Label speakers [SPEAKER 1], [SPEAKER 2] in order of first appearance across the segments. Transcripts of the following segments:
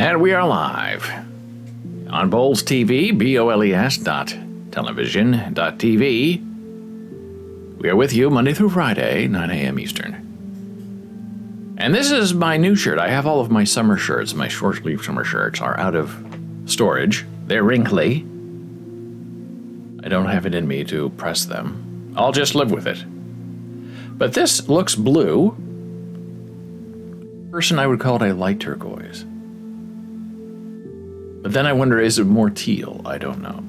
[SPEAKER 1] And we are live on Boles TV, BOLES.television.tv. We are with you Monday through Friday, 9 a.m. Eastern. And this is my new shirt. I have all of my summer shirts. My short-sleeve summer shirts are out of storage. They're wrinkly. I don't have it in me to press them. I'll just live with it. But this looks blue. Person, I would call it a light turquoise. But then I wonder, is it more teal? I don't know.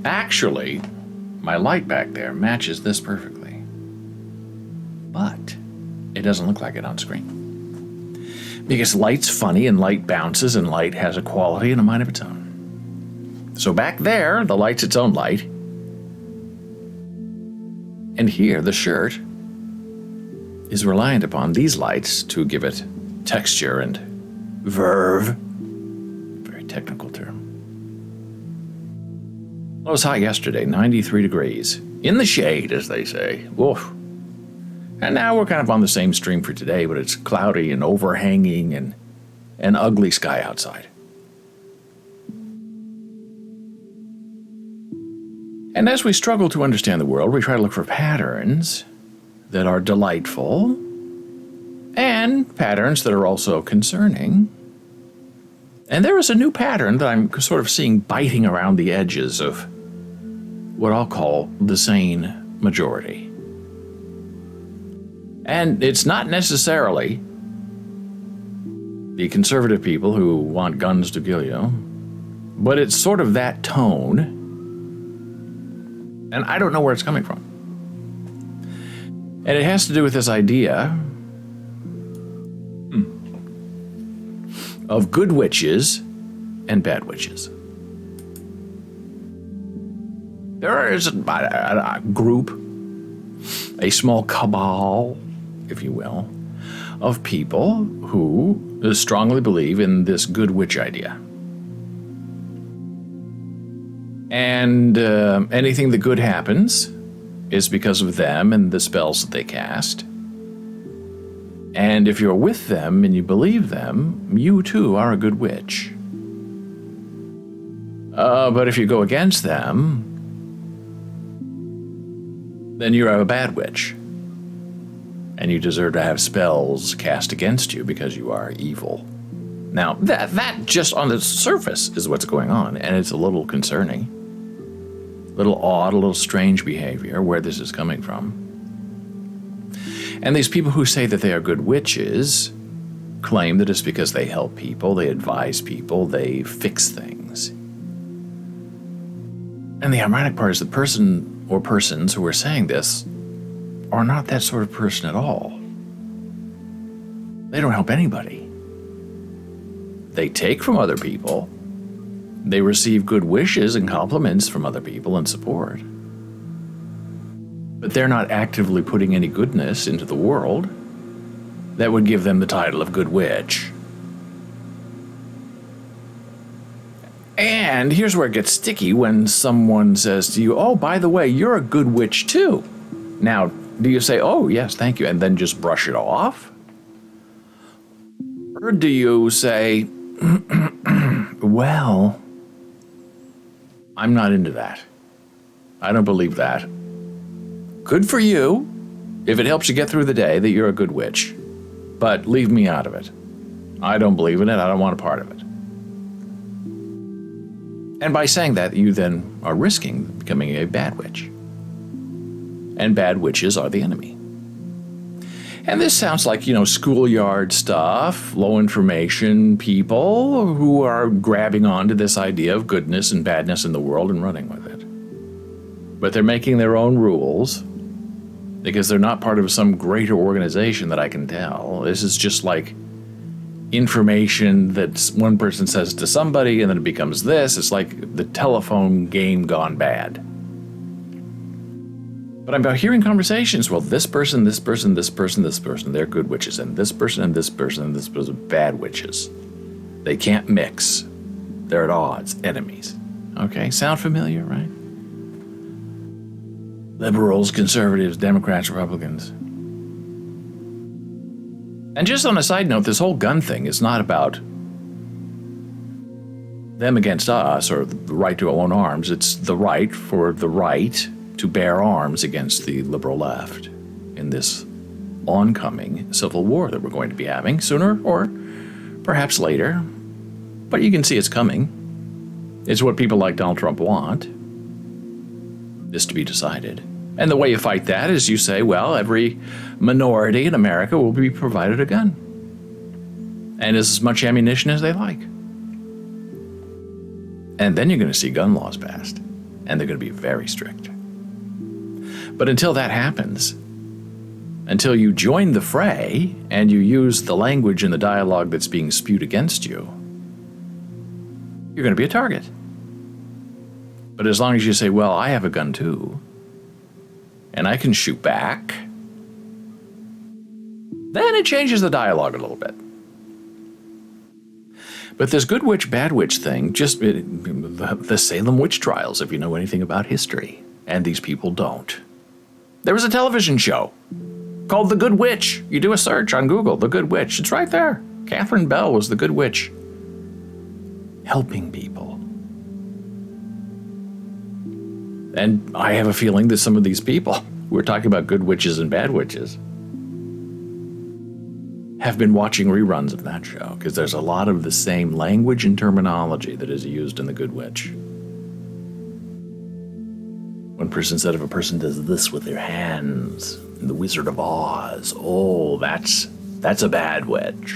[SPEAKER 1] Actually, my light back there matches this perfectly. But it doesn't look like it on screen. Because light's funny, and light bounces, and light has a quality and a mind of its own. So back there, the light's its own light. And here, the shirt is reliant upon these lights to give it texture and verve. Very technical term. Well, it was hot yesterday, 93 degrees. In the shade, as they say. Woof. And now we're kind of on the same stream for today, but it's cloudy and overhanging and an ugly sky outside. And as we struggle to understand the world, we try to look for patterns that are delightful and patterns that are also concerning. And there is a new pattern that I'm sort of seeing biting around the edges of what I'll call the sane majority. And it's not necessarily the conservative people who want guns to kill you, but it's sort of that tone, and I don't know where it's coming from. And it has to do with this idea of good witches and bad witches. There is a group, a small cabal, if you will, of people who strongly believe in this good witch idea. And anything that good happens is because of them and the spells that they cast. And if you're with them and you believe them, you too are a good witch. But if you go against them, then you're a bad witch. And you deserve to have spells cast against you because you are evil. Now, that just on the surface is what's going on, and it's a little concerning. A little odd, a little strange behavior, where this is coming from. And these people who say that they are good witches claim that it's because they help people, they advise people, they fix things. And the ironic part is the person or persons who are saying this are not that sort of person at all. They don't help anybody. They take from other people. They receive good wishes and compliments from other people and support. But they're not actively putting any goodness into the world that would give them the title of good witch. And here's where it gets sticky when someone says to you, oh, by the way, you're a good witch too. Now, do you say, oh, yes, thank you, and then just brush it off? Or do you say, well, I'm not into that. I don't believe that. Good for you, if it helps you get through the day, that you're a good witch. But leave me out of it. I don't believe in it. I don't want a part of it. And by saying that, you then are risking becoming a bad witch. And bad witches are the enemy. And this sounds like, schoolyard stuff, low information people who are grabbing onto this idea of goodness and badness in the world and running with it. But they're making their own rules because they're not part of some greater organization that I can tell. This is just like information that one person says to somebody and then it becomes this. It's like the telephone game gone bad. But I'm about hearing conversations. Well, this person, they're good witches, and this person, bad witches. They can't mix. They're at odds, enemies. Okay, sound familiar, right? Liberals, conservatives, Democrats, Republicans. And just on a side note, this whole gun thing is not about them against us, or the right to own arms. It's the right for the right to bear arms against the liberal left in this oncoming civil war that we're going to be having sooner or perhaps later. But you can see it's coming. It's what people like Donald Trump want, this to be decided. And the way you fight that is you say, well, every minority in America will be provided a gun and as much ammunition as they like. And then you're going to see gun laws passed, and they're going to be very strict. But until that happens, until you join the fray and you use the language and the dialogue that's being spewed against you, you're going to be a target. But as long as you say, well, I have a gun too, and I can shoot back, then it changes the dialogue a little bit. But this good witch, bad witch thing, just the Salem witch trials, if you know anything about history, and these people don't. There was a television show called The Good Witch. You do a search on Google, The Good Witch. It's right there. Catherine Bell was the Good Witch, helping people. And I have a feeling that some of these people, we're talking about good witches and bad witches, have been watching reruns of that show, because there's a lot of the same language and terminology that is used in The Good Witch. One person said if a person does this with their hands in The Wizard of Oz, oh, that's a bad witch.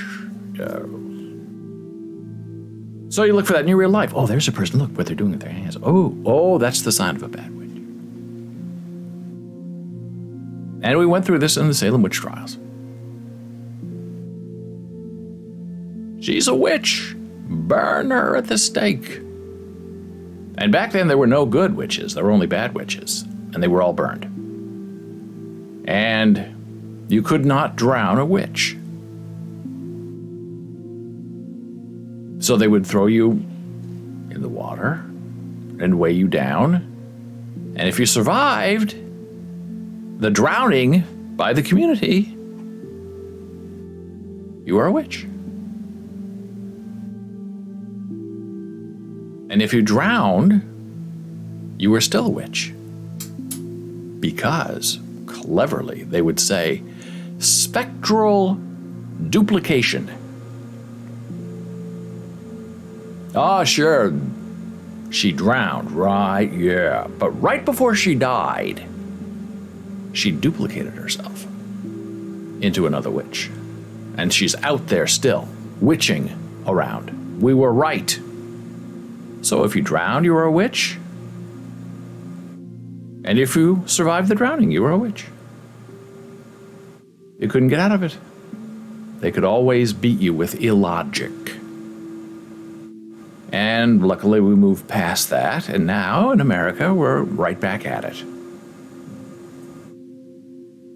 [SPEAKER 1] So you look for that in your real life. Oh, there's a person, look what they're doing with their hands. Oh, that's the sign of a bad witch. And we went through this in the Salem witch trials. She's a witch. Burn her at the stake. And back then there were no good witches. There were only bad witches. And they were all burned. And you could not drown a witch. So they would throw you in the water and weigh you down. And if you survived the drowning by the community, you were a witch. And if you drowned, you were still a witch. Because, cleverly, they would say, spectral duplication. Ah, sure, she drowned, right? Yeah. But right before she died, she duplicated herself into another witch. And she's out there still, witching around. We were right. So if you drowned, you were a witch. And if you survived the drowning, you were a witch. You couldn't get out of it. They could always beat you with illogic. And luckily we moved past that, and now in America we're right back at it.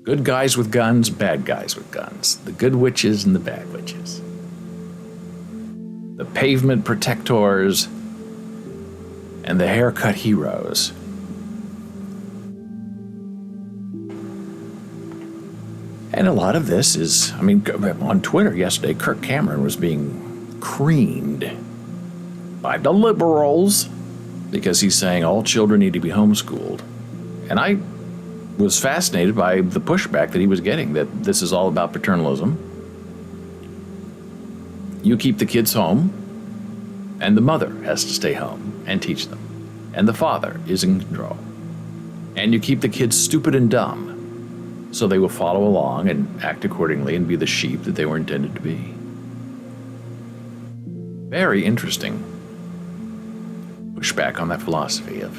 [SPEAKER 1] Good guys with guns, bad guys with guns. The good witches and the bad witches. The pavement protectors and the haircut heroes. And a lot of this is, on Twitter yesterday, Kirk Cameron was being creamed by the liberals because he's saying all children need to be homeschooled. And I was fascinated by the pushback that he was getting, that this is all about paternalism. You keep the kids home, and the mother has to stay home and teach them. And the father is in control. And you keep the kids stupid and dumb, so they will follow along and act accordingly and be the sheep that they were intended to be. Very interesting pushback on that philosophy of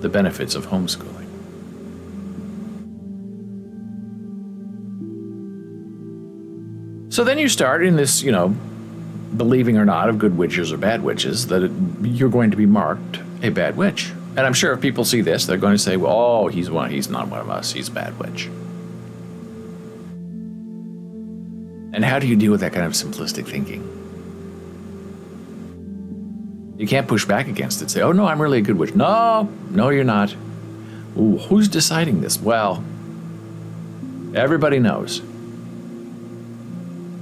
[SPEAKER 1] the benefits of homeschooling. So then you start in this, believing or not of good witches or bad witches, that you're going to be marked a bad witch. And I'm sure if people see this, they're going to say, well, he's not one of us, he's a bad witch. And how do you deal with that kind of simplistic thinking? You can't push back against it, say, oh no, I'm really a good witch. No, you're not. Ooh, who's deciding this? Well, everybody knows.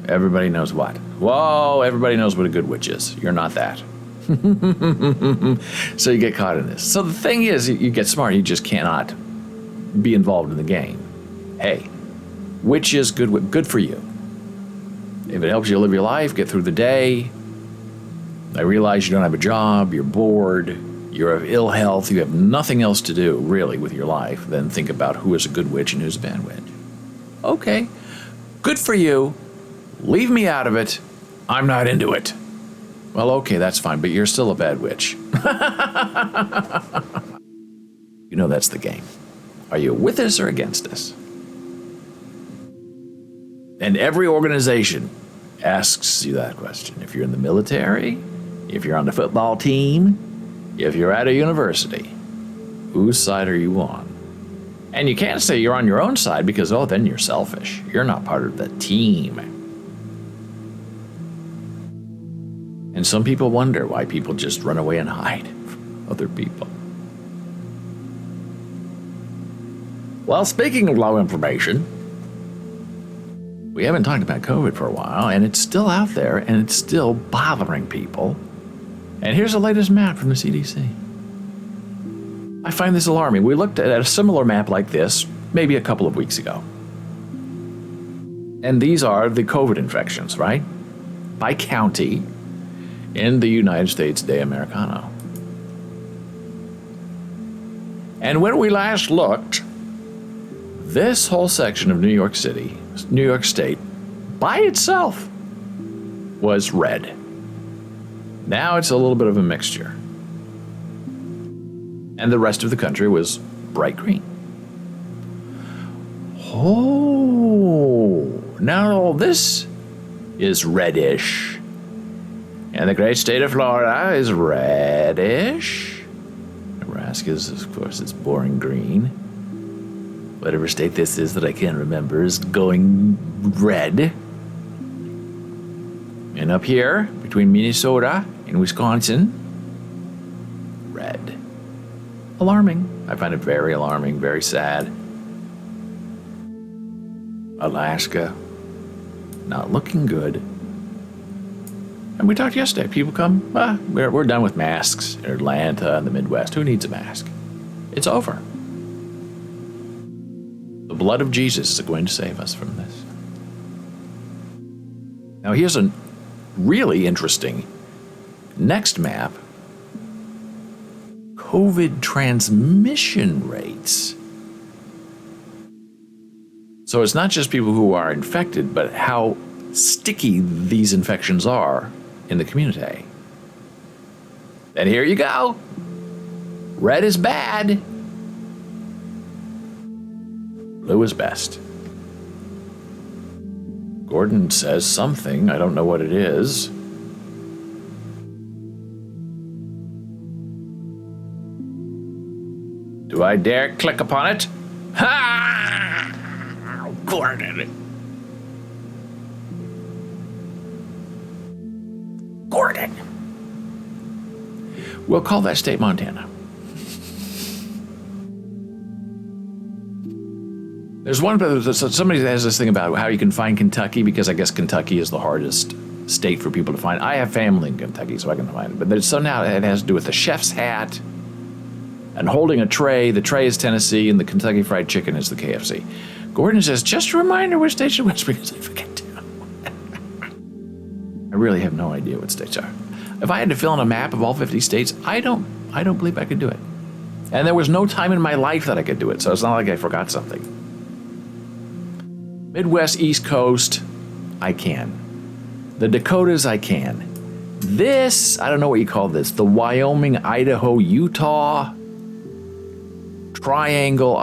[SPEAKER 1] Everybody knows what? Whoa, everybody knows what a good witch is. You're not that. So you get caught in this. So the thing is, you get smart. You just cannot be involved in the game. Hey, which is good for you. If it helps you live your life, get through the day. I realize you don't have a job, you're bored, you're of ill health, you have nothing else to do, really, with your life, then think about who is a good witch and who's a bad witch. Okay, good for you. Leave me out of it. I'm not into it. Well, okay, that's fine, but you're still a bad witch. You know that's the game. Are you with us or against us? And every organization asks you that question. If you're in the military, if you're on the football team, if you're at a university, whose side are you on? And you can't say you're on your own side because, then you're selfish. You're not part of the team. And some people wonder why people just run away and hide from other people. Well, speaking of low information, we haven't talked about COVID for a while, and it's still out there, and it's still bothering people. And here's the latest map from the CDC. I find this alarming. We looked at a similar map like this maybe a couple of weeks ago. And these are the COVID infections, right? By county in the United States de Americano. And when we last looked, this whole section of New York City, New York State, by itself was red. Now it's a little bit of a mixture. And the rest of the country was bright green. Oh, now this is reddish. And the great state of Florida is reddish. Nebraska is, of course, it's boring green. Whatever state this is that I can't remember is going red. And up here, between Minnesota and Wisconsin, red. Alarming. I find it very alarming, very sad. Alaska, not looking good. And we talked yesterday. People come, we're done with masks in Atlanta and the Midwest. Who needs a mask? It's over. The blood of Jesus is going to save us from this. Now here's a really interesting next map. COVID transmission rates. So it's not just people who are infected, but how sticky these infections are in the community. And here you go. Red is bad. Blue is best. Gordon says something. I don't know what it is. Do I dare click upon it? Ha! Gordon. Gordon. We'll call that state Montana. There's somebody has this thing about how you can find Kentucky, because I guess Kentucky is the hardest state for people to find. I have family in Kentucky, so I can find it. But there's somehow it has to do with the chef's hat and holding a tray. The tray is Tennessee, and the Kentucky Fried Chicken is the KFC. Gordon says, just a reminder which states are which, because I forget to. I really have no idea what states are. If I had to fill in a map of all 50 states, I don't believe I could do it. And there was no time in my life that I could do it, so it's not like I forgot something. Midwest, East Coast, I can. The Dakotas, I can. This, I don't know what you call this, the Wyoming, Idaho, Utah triangle,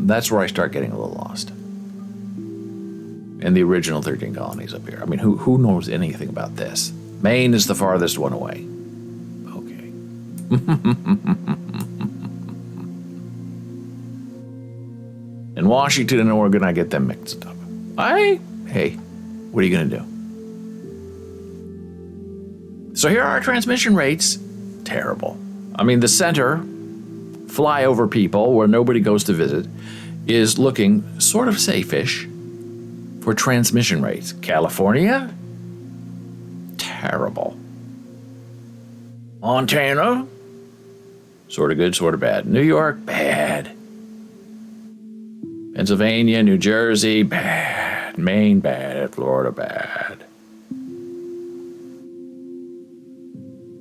[SPEAKER 1] that's where I start getting a little lost. And the original 13 colonies up here. I mean, who knows anything about this? Maine is the farthest one away. Okay. And Washington and Oregon, I get them mixed up. Hey, what are you going to do? So here are our transmission rates. Terrible. I mean, the center, flyover people, where nobody goes to visit, is looking sort of safe-ish for transmission rates. California, terrible. Montana, sort of good, sort of bad. New York, bad. Pennsylvania, New Jersey, bad. Maine, bad. Florida, bad.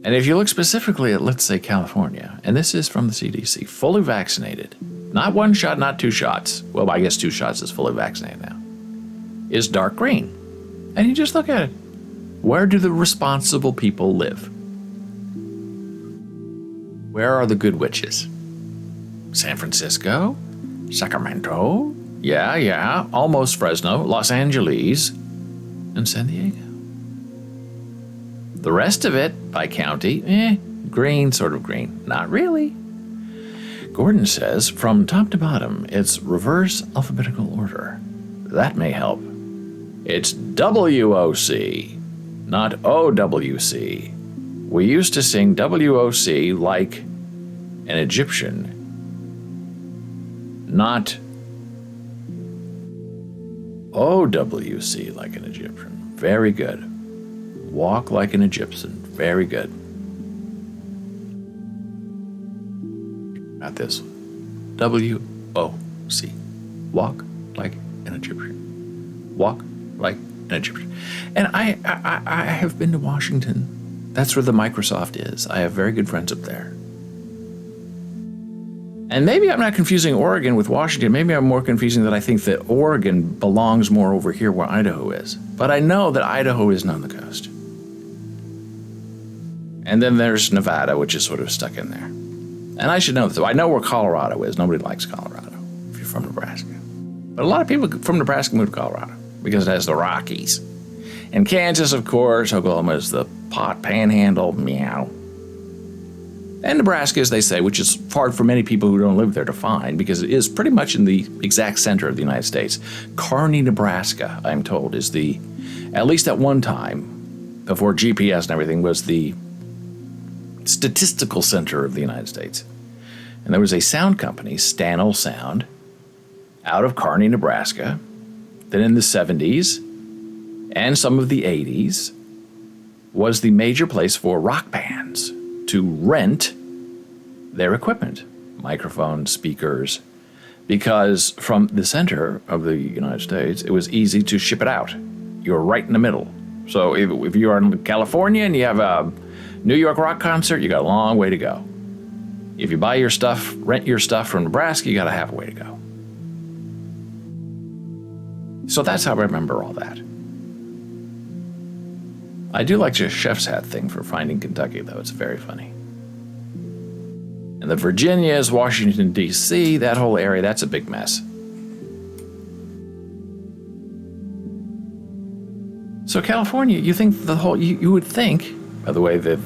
[SPEAKER 1] And if you look specifically at, let's say, California, and this is from the CDC, fully vaccinated, not one shot, not two shots. Well, I guess 2 shots is fully vaccinated now. Is dark green. And you just look at it. Where do the responsible people live? Where are the good witches? San Francisco? Sacramento? Yeah, almost Fresno, Los Angeles, and San Diego. The rest of it, by county, green, sort of green. Not really. Gordon says, from top to bottom, it's reverse alphabetical order. That may help. It's WOC, not OWC. We used to sing WOC like an Egyptian, not OWC like an Egyptian. Very good. Walk like an Egyptian. Very good. Not this. WOC. Walk like an Egyptian. Walk like an Egyptian. And I have been to Washington. That's where the Microsoft is. I have very good friends up there. And maybe I'm not confusing Oregon with Washington. Maybe I'm more confusing that I think that Oregon belongs more over here where Idaho is. But I know that Idaho isn't on the coast. And then there's Nevada, which is sort of stuck in there. And I should know this. I know where Colorado is. Nobody likes Colorado if you're from Nebraska. But a lot of people from Nebraska move to Colorado because it has the Rockies. And Kansas, of course, Oklahoma is the panhandle, meow. And Nebraska, as they say, which is hard for many people who don't live there to find because it is pretty much in the exact center of the United States. Kearney, Nebraska, I'm told, is the, at least at one time, before GPS and everything, was the statistical center of the United States. And there was a sound company, Stanel Sound, out of Kearney, Nebraska, that in the 70s and some of the 80s was the major place for rock bands to rent their equipment, microphones, speakers, because from the center of the United States, it was easy to ship it out. You're right in the middle. So if you are in California and you have a New York rock concert, you got a long way to go. If you buy your stuff, rent your stuff from Nebraska, you got a half a way to go. So that's how I remember all that. I do like your chef's hat thing for Finding Kentucky, though. It's very funny. And the Virginias, Washington, D.C., that whole area, that's a big mess. So California, you think the whole, you would think, by the way that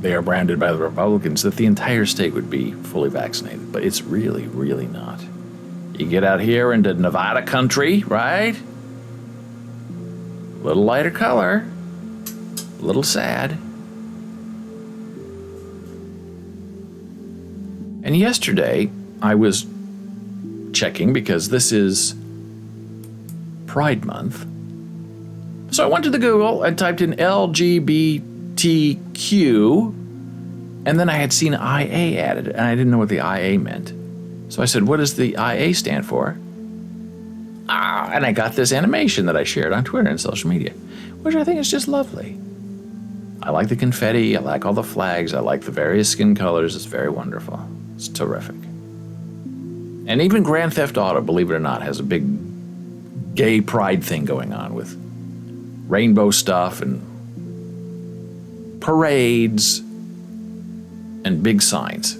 [SPEAKER 1] they are branded by the Republicans, that the entire state would be fully vaccinated. But it's really, really not. You get out here into Nevada country, right? A little lighter color. A little sad. And yesterday, I was checking because this is Pride Month. So I went to the Google and typed in LGBTQ, and then I had seen IA added, and I didn't know what the IA meant. So I said, what does the IA stand for? And I got this animation that I shared on Twitter and social media, which I think is just lovely. I like the confetti, I like all the flags, I like the various skin colors, it's very wonderful. It's terrific. And even Grand Theft Auto, believe it or not, has a big gay pride thing going on with rainbow stuff and parades and big signs.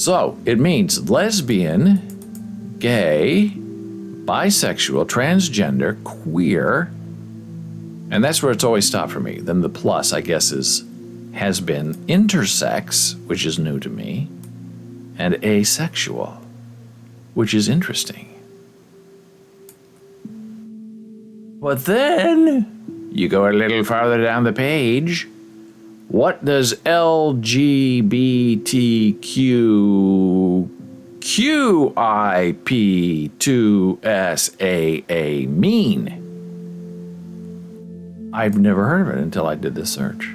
[SPEAKER 1] So it means lesbian, gay, bisexual, transgender, queer, and that's where it's always stopped for me. Then the plus, I guess, has been intersex, which is new to me, and asexual, which is interesting. But then you go a little farther down the page. What does LGBTQIP2SAA mean? I've never heard of it until I did this search.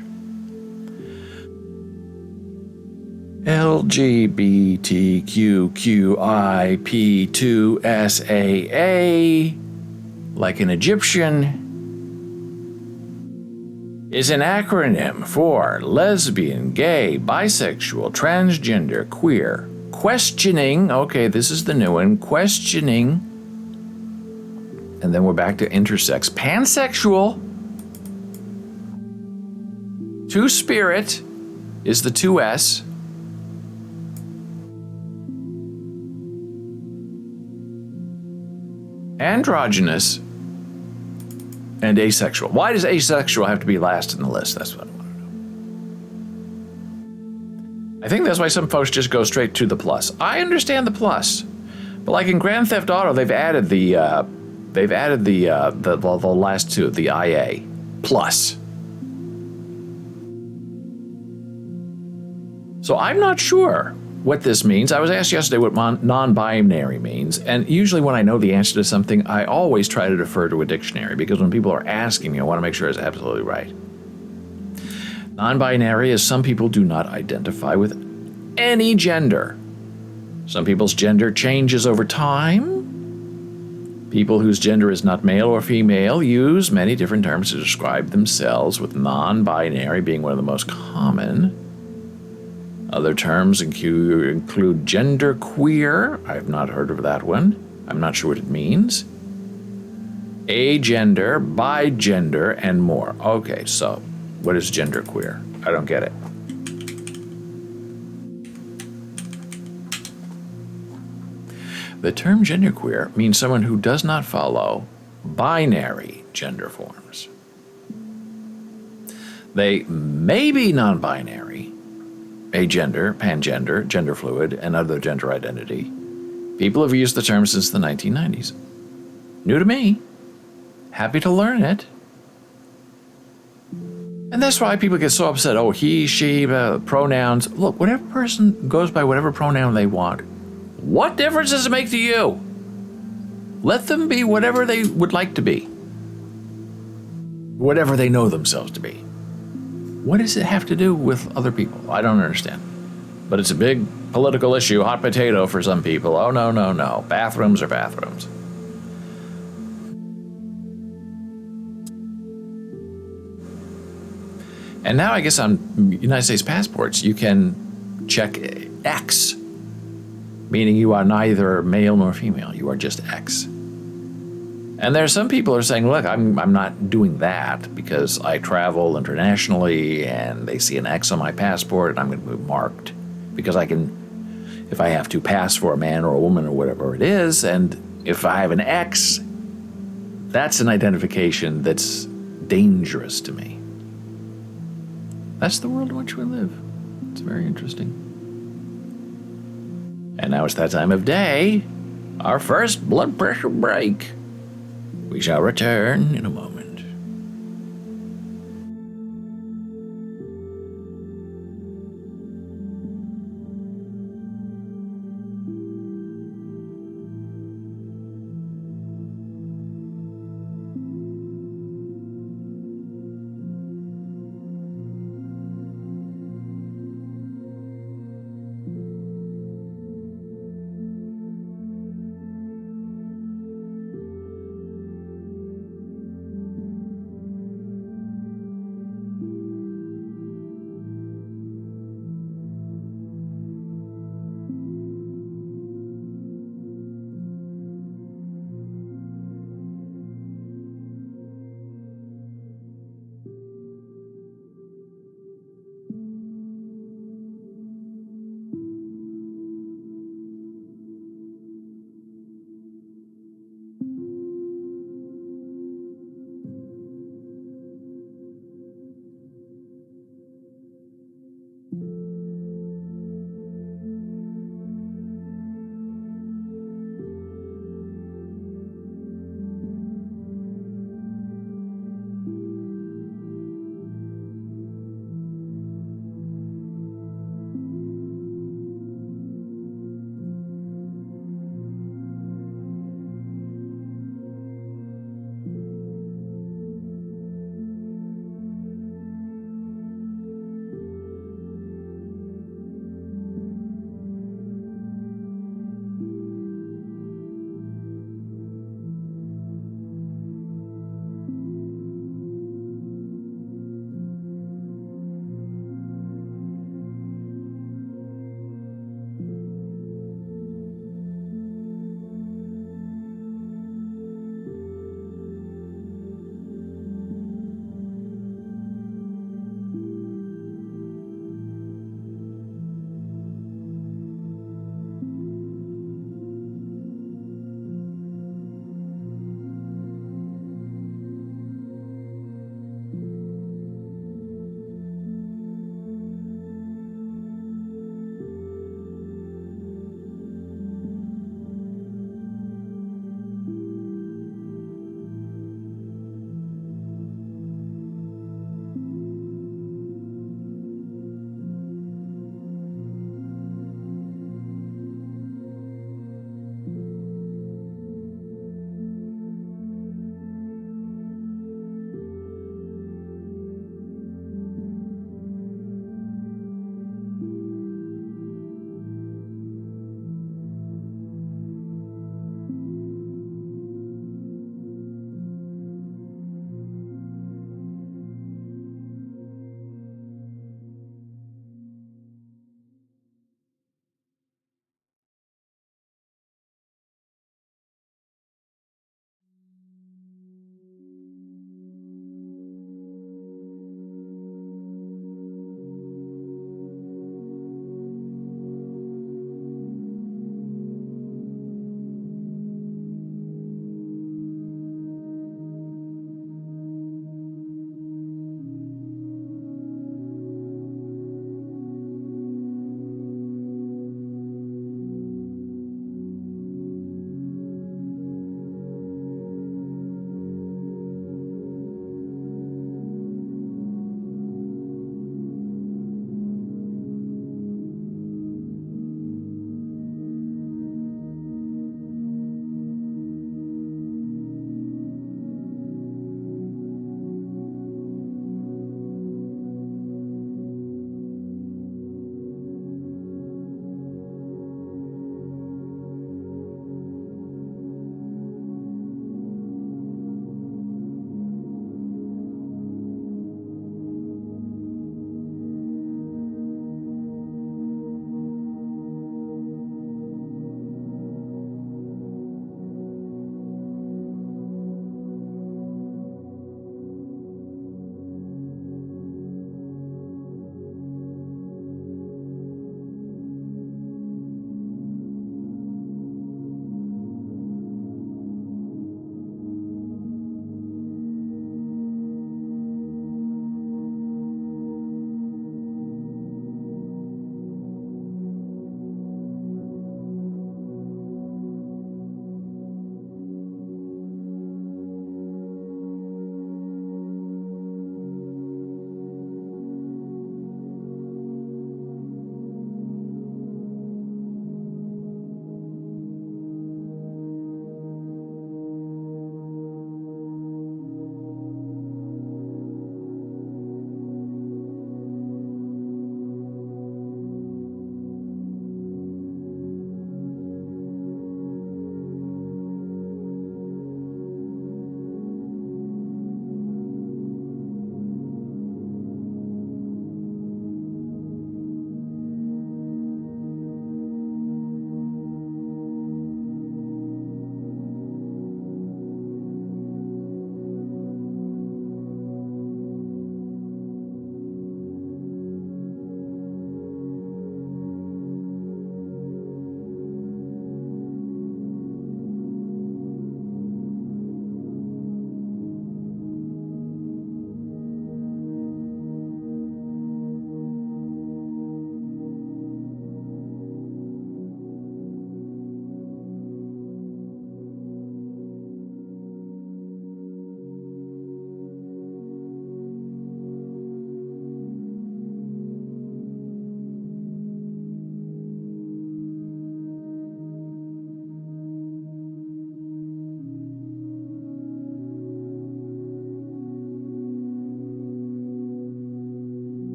[SPEAKER 1] LGBTQQIP2SAA, like an Egyptian, is an acronym for lesbian, gay, bisexual, transgender, queer, questioning, okay, this is the new one, questioning, and then we're back to intersex, pansexual, two-spirit is the 2S, androgynous, and asexual. Why does asexual have to be last in the list? That's what I want to know. I think that's why some folks just go straight to the plus. I understand the plus, but like in Grand Theft Auto, they've added the last two, the IA plus. So I'm not sure what this means. I was asked yesterday what non-binary means, and usually when I know the answer to something, I always try to defer to a dictionary, because when people are asking me, I want to make sure it's absolutely right. Non-binary is some people do not identify with any gender. Some people's gender changes over time. People whose gender is not male or female use many different terms to describe themselves, with non-binary being one of the most common. Other terms include genderqueer. I have not heard of that one. I'm not sure what it means. Agender, bigender, and more. Okay, so what is genderqueer? I don't get it. The term genderqueer means someone who does not follow binary gender forms. They may be non-binary, agender, pangender, gender fluid, and other gender identity. People have used the term since the 1990s. New to me. Happy to learn it. And that's why people get so upset. Oh, he, she, pronouns. Look, whatever person goes by whatever pronoun they want. What difference does it make to you? Let them be whatever they would like to be. Whatever they know themselves to be. What does it have to do with other people? I don't understand. But it's a big political issue, hot potato for some people. Oh, no, no, no. Bathrooms are bathrooms. And now I guess on United States passports, you can check X, meaning you are neither male nor female. You are just X. And there are some people who are saying, look, I'm not doing that because I travel internationally and they see an X on my passport and I'm going to be marked because I can, if I have to pass for a man or a woman or whatever it is, and if I have an X, that's an identification that's dangerous to me. That's the world in which we live. It's very interesting. And now it's that time of day, our first blood pressure break. We shall return in a moment.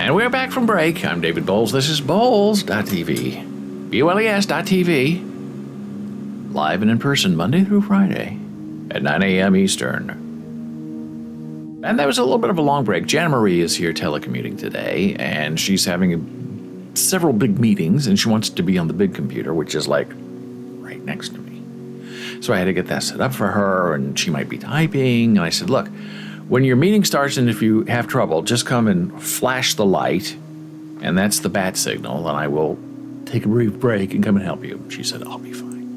[SPEAKER 1] And we're back from break. I'm David Bowles. This is Bowles.tv. BOLES.tv. Live and in person Monday through Friday at 9 a.m. Eastern. And that was a little bit of a long break. Jana Marie is here telecommuting today, and she's having several big meetings, and she wants to be on the big computer, which is like right next to me. So I had to get that set up for her, and she might be typing. And I said, look, when your meeting starts and if you have trouble, just come and flash the light, and that's the bat signal, and I will take a brief break and come and help you. She said, I'll be fine.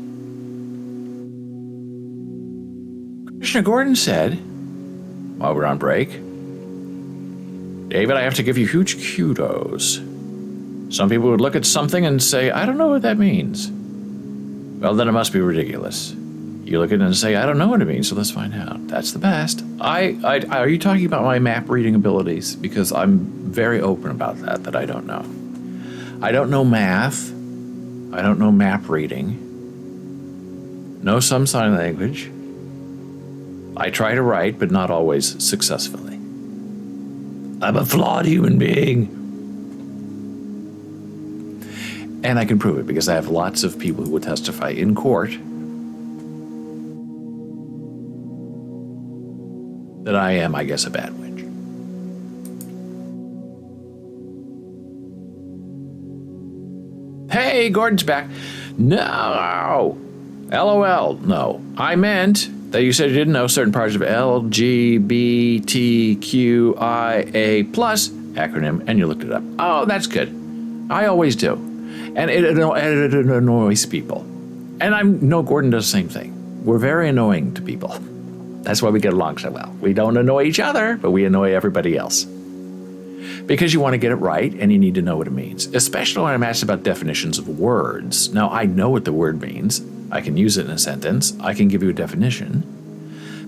[SPEAKER 1] Commissioner Gordon said, while we're on break, David, I have to give you huge kudos. Some people would look at something and say, I don't know what that means. Well, then it must be ridiculous. You look at it and say, I don't know what it means, so let's find out. That's the best. Are you talking about my map reading abilities? Because I'm very open about that I don't know. I don't know math. I don't know map reading. Know some sign language. I try to write, but not always successfully. I'm a flawed human being. And I can prove it because I have lots of people who will testify in court that I am, I guess, a bad witch. Hey, Gordon's back. No. LOL. No. I meant that you said you didn't know certain parts of LGBTQIA plus acronym, and you looked it up. Oh, that's good. I always do. And it annoys people. And I know Gordon does the same thing. We're very annoying to people. That's why we get along so well. We don't annoy each other, but we annoy everybody else. Because you want to get it right, and you need to know what it means. Especially when I'm asked about definitions of words. Now, I know what the word means. I can use it in a sentence. I can give you a definition.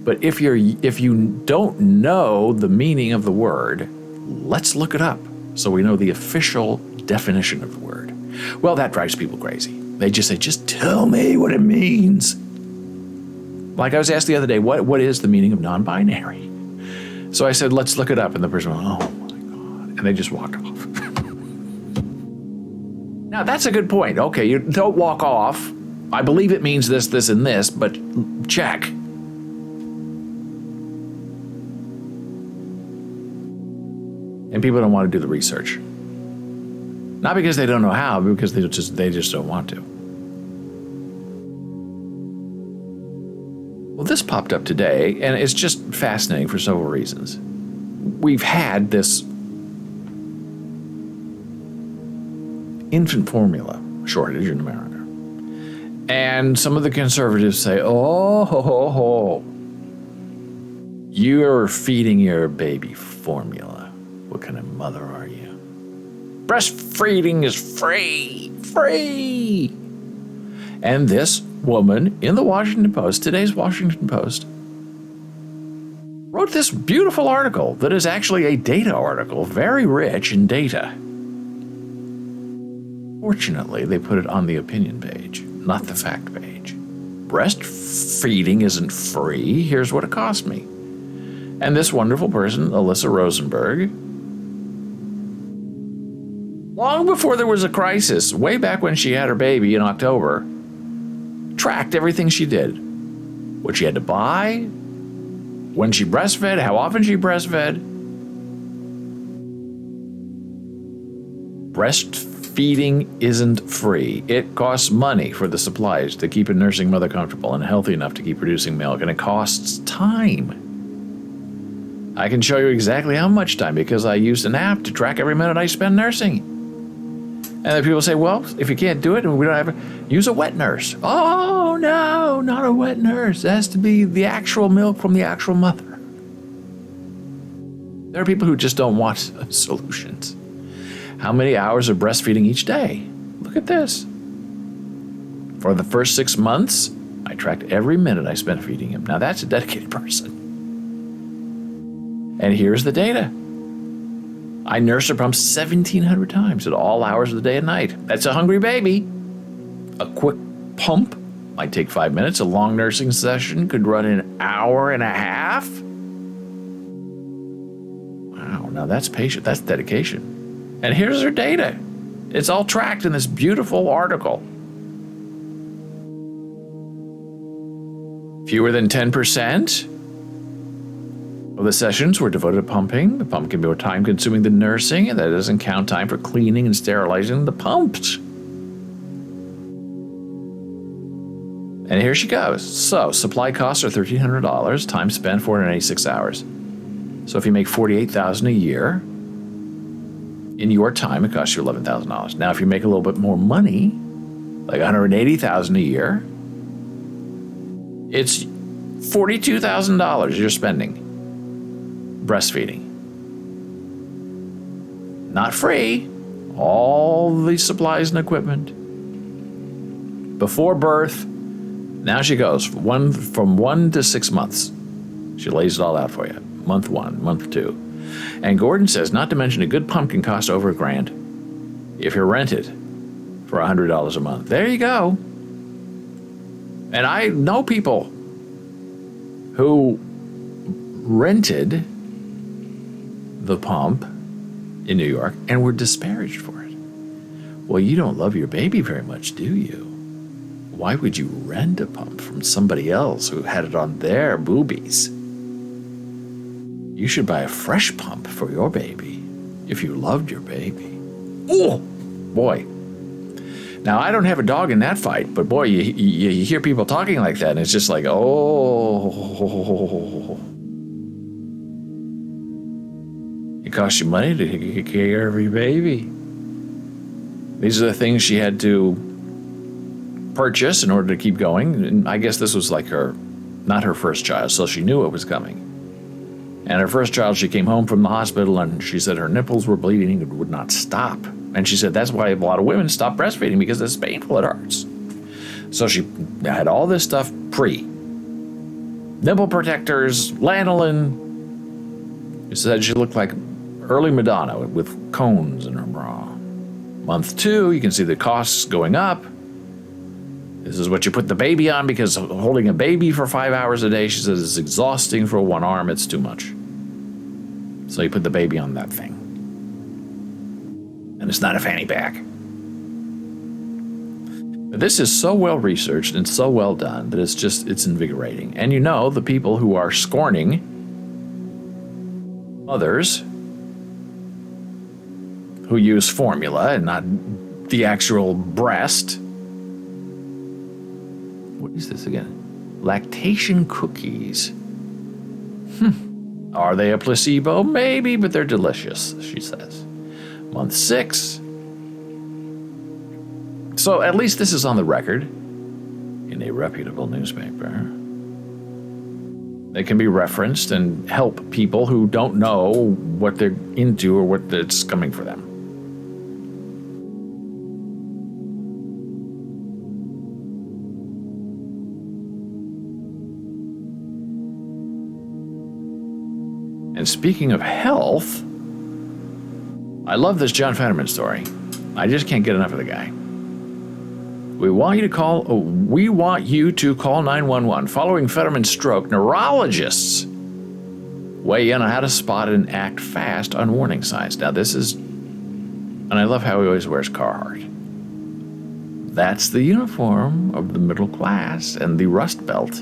[SPEAKER 1] But if you don't know the meaning of the word, let's look it up so we know the official definition of the word. Well, that drives people crazy. They just say, just tell me what it means. Like I was asked the other day, what is the meaning of non-binary? So I said, let's look it up. And the person went, oh my God. And they just walked off. Now, that's a good point. Okay, you don't walk off. I believe it means this, this, and this, but check. And people don't want to do the research. Not because they don't know how, but because they just don't want to. Well, this popped up today, and it's just fascinating for several reasons. We've had this infant formula shortage in America. And some of the conservatives say, oh, you're feeding your baby formula. What kind of mother are you? Breastfeeding is free. And this woman in the Washington Post, today's Washington Post, wrote this beautiful article that is actually a data article, very rich in data. Fortunately, they put it on the opinion page, not the fact page. Breastfeeding isn't free. Here's what it cost me. And this wonderful person, Alyssa Rosenberg, long before there was a crisis, way back when she had her baby in October, tracked everything she did. What she had to buy, when she breastfed, how often she breastfed. Breastfeeding isn't free. It costs money for the supplies to keep a nursing mother comfortable and healthy enough to keep producing milk, and it costs time. I can show you exactly how much time because I used an app to track every minute I spend nursing. And then people say, well, if you can't do it and we don't have use a wet nurse. Oh, no, not a wet nurse. It has to be the actual milk from the actual mother. There are people who just don't want solutions. How many hours of breastfeeding each day? Look at this. For the first 6 months, I tracked every minute I spent feeding him. Now that's a dedicated person. And here's the data. I nursed her pump 1,700 times at all hours of the day and night. That's a hungry baby. A quick pump might take 5 minutes. A long nursing session could run an hour and a half. Wow, now that's patient. That's dedication. And here's her data. It's all tracked in this beautiful article. Fewer than 10% of the sessions were devoted to pumping. The pump can be more time-consuming than nursing, and that doesn't count time for cleaning and sterilizing the pumps. And here she goes. So, supply costs are $1,300, time spent 486 hours. So if you make $48,000 a year, in your time, it costs you $11,000. Now, if you make a little bit more money, like $180,000 a year, it's $42,000 you're spending breastfeeding. Not free. All the supplies and equipment. Before birth, now she goes from 1 to 6 months. She lays it all out for you. Month 1, month 2. And Gordon says, not to mention a good pump can cost over $1,000 if you're rented for $100 a month. There you go. And I know people who rented the pump in New York and were disparaged for it. Well, you don't love your baby very much, do you? Why would you rent a pump from somebody else who had it on their boobies? You should buy a fresh pump for your baby if you loved your baby. Oh, boy. Now, I don't have a dog in that fight, but boy, you hear people talking like that, and it's just like, oh. It costs you money to take care of your baby. These are the things she had to purchase in order to keep going. And I guess this was like not her first child, so she knew it was coming. And her first child, she came home from the hospital and she said her nipples were bleeding and would not stop. And she said that's why a lot of women stop breastfeeding, because it's painful, it hurts. So she had all this stuff nipple protectors, lanolin. She said she looked like early Madonna with cones in her bra. Month 2, you can see the costs going up. This is what you put the baby on, because holding a baby for 5 hours a day, she says, is exhausting for one arm. It's too much. So you put the baby on that thing. And it's not a fanny pack. But this is so well researched and so well done that it's invigorating. And you know, the people who are scorning mothers who use formula and not the actual breast. What is this again? Lactation cookies. Are they a placebo? Maybe, but they're delicious, she says. Month 6. So at least this is on the record in a reputable newspaper. They can be referenced and help people who don't know what they're into or what it's coming for them. And speaking of health, I love this John Fetterman story. I just can't get enough of the guy. We want you to call 911. Following Fetterman's stroke, neurologists weigh in on how to spot and act fast on warning signs. Now this is, and I love how he always wears Carhartt. That's the uniform of the middle class and the Rust Belt.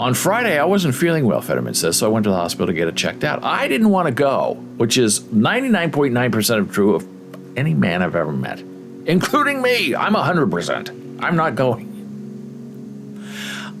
[SPEAKER 1] On Friday, I wasn't feeling well, Fetterman says, so I went to the hospital to get it checked out. I didn't want to go, which is 99.9% true of any man I've ever met, including me. I'm 100%. I'm not going.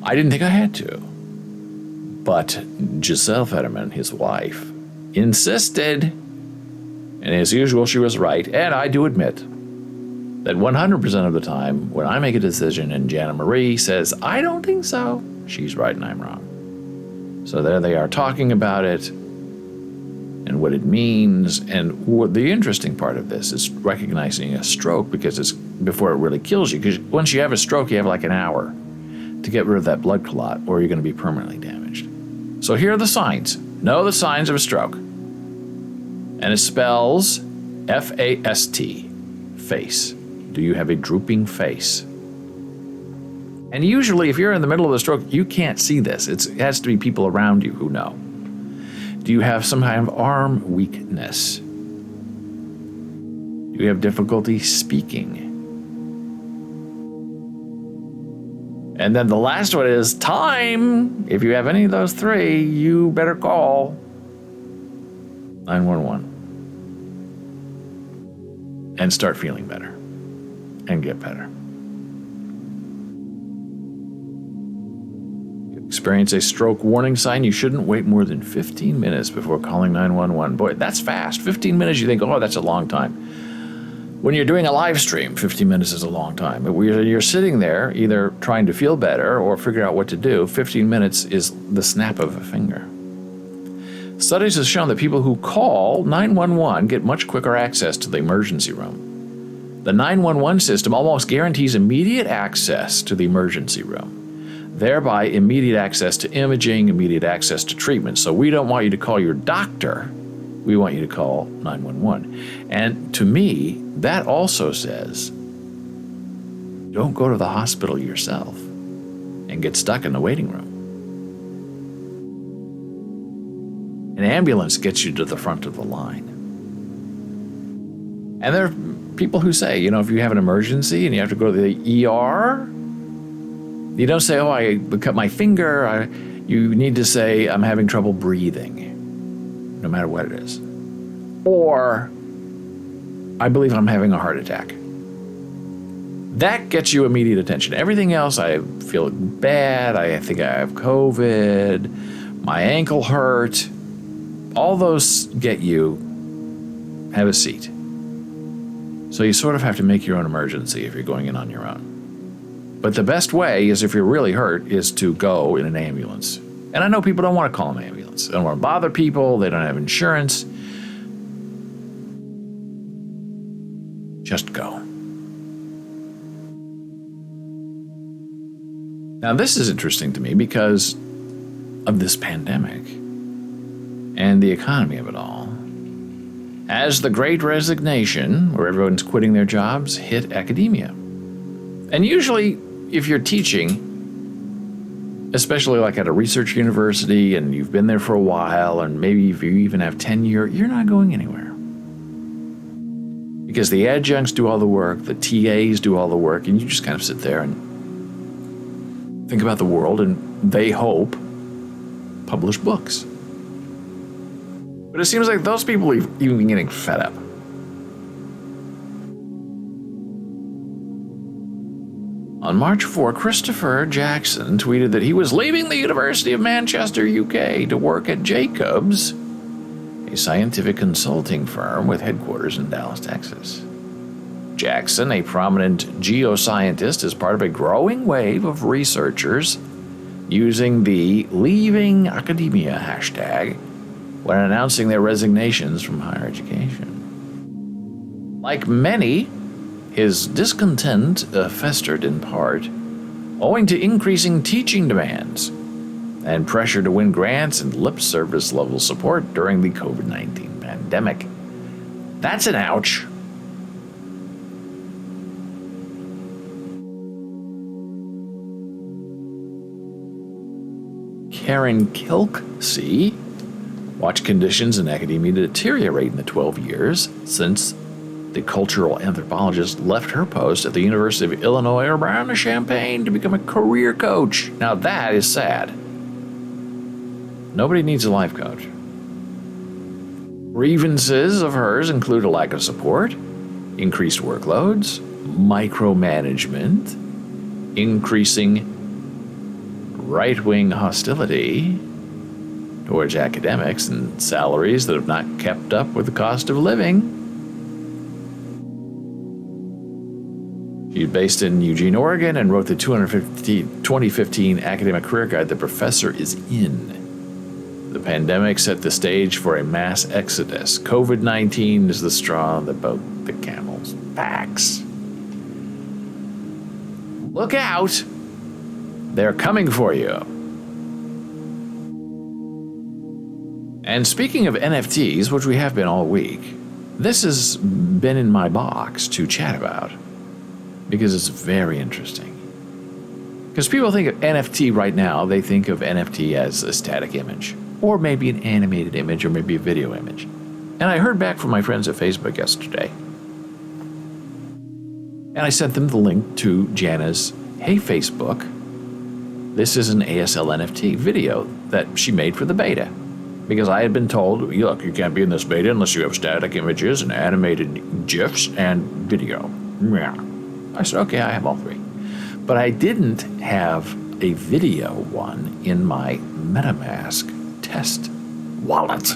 [SPEAKER 1] I didn't think I had to. But Giselle Fetterman, his wife, insisted, and as usual, she was right, and I do admit that 100% of the time, when I make a decision and Jana Marie says, I don't think so, she's right and I'm wrong. So there they are talking about it and what it means. And what the interesting part of this is recognizing a stroke, because it's before it really kills you. Because once you have a stroke, you have like an hour to get rid of that blood clot or you're going to be permanently damaged. So here are the signs. Know the signs of a stroke. And it spells F-A-S-T, face. Do you have a drooping face? And usually, if you're in the middle of the stroke, you can't see this. It has to be people around you who know. Do you have some kind of arm weakness? Do you have difficulty speaking? And then the last one is time. If you have any of those three, you better call 911 and start feeling better and get better. You experience a stroke warning sign, you shouldn't wait more than 15 minutes before calling 911. Boy, that's fast. 15 minutes, you think, oh, that's a long time. When you're doing a live stream, 15 minutes is a long time. But when you're sitting there, either trying to feel better or figure out what to do, 15 minutes is the snap of a finger. Studies have shown that people who call 911 get much quicker access to the emergency room. The 911 system almost guarantees immediate access to the emergency room, thereby immediate access to imaging, immediate access to treatment. So we don't want you to call your doctor. We want you to call 911. And to me, that also says, don't go to the hospital yourself and get stuck in the waiting room. An ambulance gets you to the front of the line. And there are people who say, if you have an emergency and you have to go to the ER, you don't say, oh, I cut my finger. You need to say, I'm having trouble breathing, no matter what it is. Or, I believe I'm having a heart attack. That gets you immediate attention. Everything else, I feel bad, I think I have COVID, my ankle hurt, all those get you, have a seat. So you sort of have to make your own emergency if you're going in on your own. But the best way is, if you're really hurt, is to go in an ambulance. And I know people don't want to call an ambulance. They don't want to bother people. They don't have insurance. Just go. Now, this is interesting to me because of this pandemic and the economy of it all. As the Great Resignation, where everyone's quitting their jobs, hit academia. And usually, if you're teaching, especially like at a research university and you've been there for a while, and maybe if you even have tenure, you're not going anywhere. Because the adjuncts do all the work, the TAs do all the work, and you just kind of sit there and think about the world, and they hope publish books. But it seems like those people are even getting fed up. On March 4, Christopher Jackson tweeted that he was leaving the University of Manchester, UK, to work at Jacobs, a scientific consulting firm with headquarters in Dallas, Texas. Jackson, a prominent geoscientist, is part of a growing wave of researchers using the Leaving Academia hashtag when announcing their resignations from higher education. Like many, his discontent festered in part owing to increasing teaching demands and pressure to win grants and lip service level support during the COVID-19 pandemic. That's an ouch. Karen Kilksey watched conditions in academia deteriorate in the 12 years since the cultural anthropologist left her post at the University of Illinois Urbana-Champaign to become a career coach. Now that is sad. Nobody needs a life coach. Grievances of hers include a lack of support, increased workloads, micromanagement, increasing right-wing hostility towards academics, and salaries that have not kept up with the cost of living. She's based in Eugene, Oregon, and wrote the 2015 academic career guide, The Professor is In. The pandemic set the stage for a mass exodus. COVID-19 is the straw that broke the camel's backs. Look out! They're coming for you. And speaking of NFTs, which we have been all week, this has been in my box to chat about because it's very interesting. Because people think of NFT right now, they think of NFT as a static image. or maybe an animated image, or maybe a video image. And I heard back from my friends at Facebook yesterday. And I sent them the link to Jana's Hey Facebook. This is an ASL NFT video that she made for the beta. Because I had been told, look, you can't be in this beta unless you have static images and animated GIFs and video. Yeah. I said, okay, I have all three. But I didn't have a video one in my MetaMask test wallet.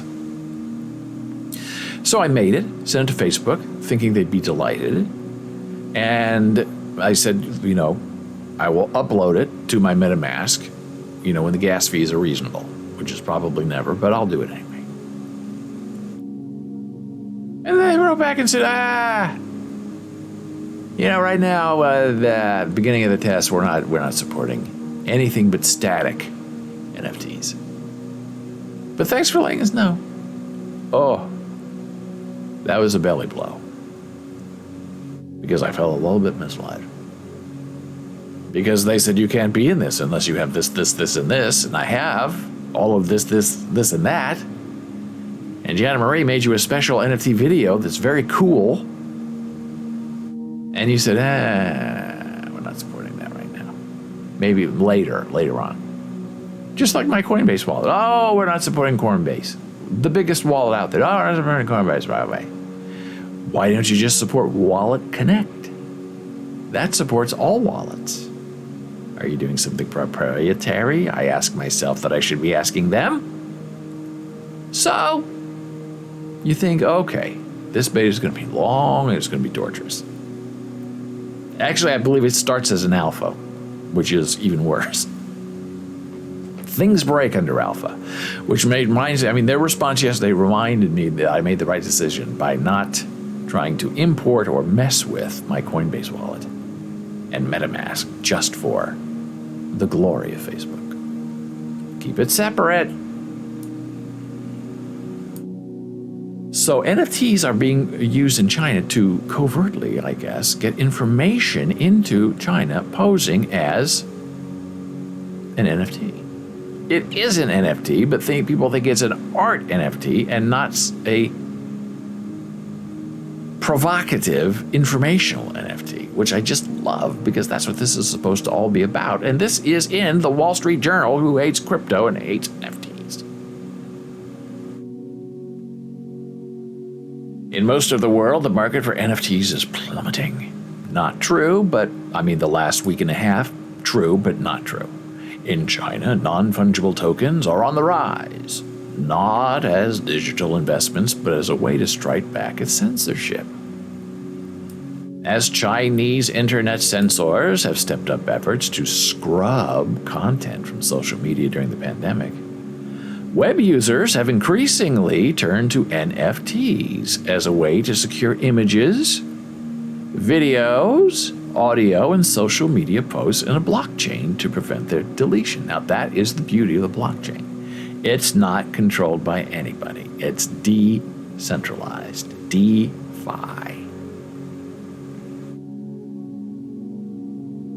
[SPEAKER 1] So I made it, sent it to Facebook, thinking they'd be delighted. And I said, I will upload it to my MetaMask, when the gas fees are reasonable, which is probably never, but I'll do it anyway. And they wrote back and said, right now, the beginning of the test, we're not supporting anything but static NFTs. But thanks for letting us know. Oh, that was a belly blow. Because I felt a little bit misled. Because they said you can't be in this unless you have this, and this, and I have all of this, and that. And Jana Marie made you a special NFT video that's very cool. And you said, we're not supporting that right now. Maybe later on. Just like my Coinbase wallet. Oh, we're not supporting Coinbase. The biggest wallet out there. Oh, we're not supporting Coinbase right away. Why don't you just support Wallet Connect? That supports all wallets. Are you doing something proprietary? I ask myself that I should be asking them. So, you think, okay, this beta is going to be long and it's going to be torturous. Actually, I believe it starts as an alpha, which is even worse. Things break under alpha, which their response yesterday reminded me that I made the right decision by not trying to import or mess with my Coinbase wallet and MetaMask just for the glory of Facebook. Keep it separate. So NFTs are being used in China to covertly, I guess, get information into China posing as an NFT. It is an NFT, but people think it's an art NFT and not a provocative informational NFT, which I just love because that's what this is supposed to all be about. And this is in the Wall Street Journal, who hates crypto and hates NFTs. In most of the world, the market for NFTs is plummeting. Not true, but the last week and a half, true, but not true. In China, non-fungible tokens are on the rise, not as digital investments, but as a way to strike back at censorship. As Chinese internet censors have stepped up efforts to scrub content from social media during the pandemic, web users have increasingly turned to NFTs as a way to secure images, videos, audio, and social media posts in a blockchain to prevent their deletion. Now, that is the beauty of the blockchain. It's not controlled by anybody. It's decentralized, DeFi.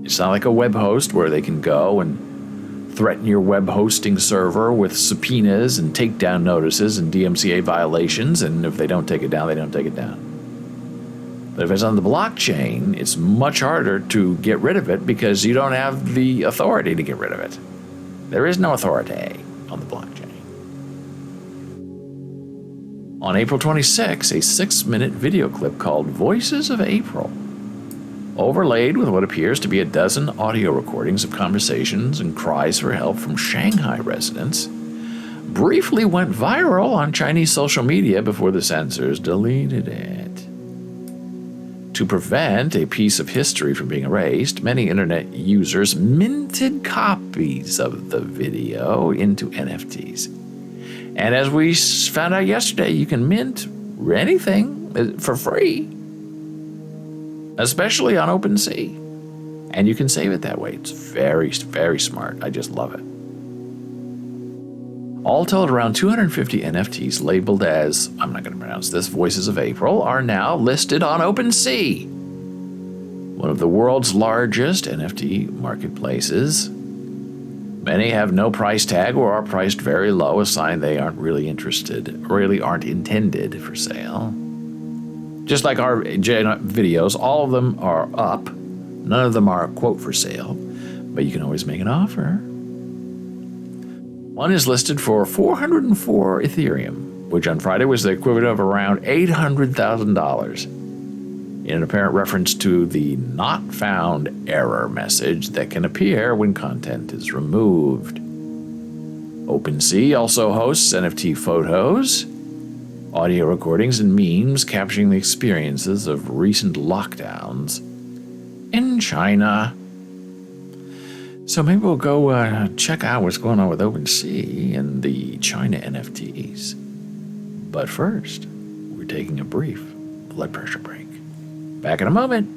[SPEAKER 1] It's not like a web host where they can go and threaten your web hosting server with subpoenas and takedown notices and DMCA violations, and if they don't take it down, they don't take it down. But if it's on the blockchain, it's much harder to get rid of it because you don't have the authority to get rid of it. There is no authority on the blockchain. On April 26, a 6-minute video clip called Voices of April, overlaid with what appears to be a dozen audio recordings of conversations and cries for help from Shanghai residents, briefly went viral on Chinese social media before the censors deleted it. To prevent a piece of history from being erased, many internet users minted copies of the video into NFTs. And as we found out yesterday, you can mint anything for free, especially on OpenSea. And you can save it that way. It's very, very smart. I just love it. All told, around 250 NFTs labeled as, I'm not going to pronounce this, Voices of April, are now listed on OpenSea, one of the world's largest NFT marketplaces. Many have no price tag or are priced very low, a sign they aren't really aren't intended for sale. Just like our videos, all of them are up. None of them are, quote, for sale, but you can always make an offer. One is listed for 404 Ethereum, which on Friday was the equivalent of around $800,000, in an apparent reference to the not found error message that can appear when content is removed. OpenSea also hosts NFT photos, audio recordings, and memes capturing the experiences of recent lockdowns in China. So maybe we'll go check out what's going on with OpenSea and the China NFTs. But first, we're taking a brief blood pressure break. Back in a moment.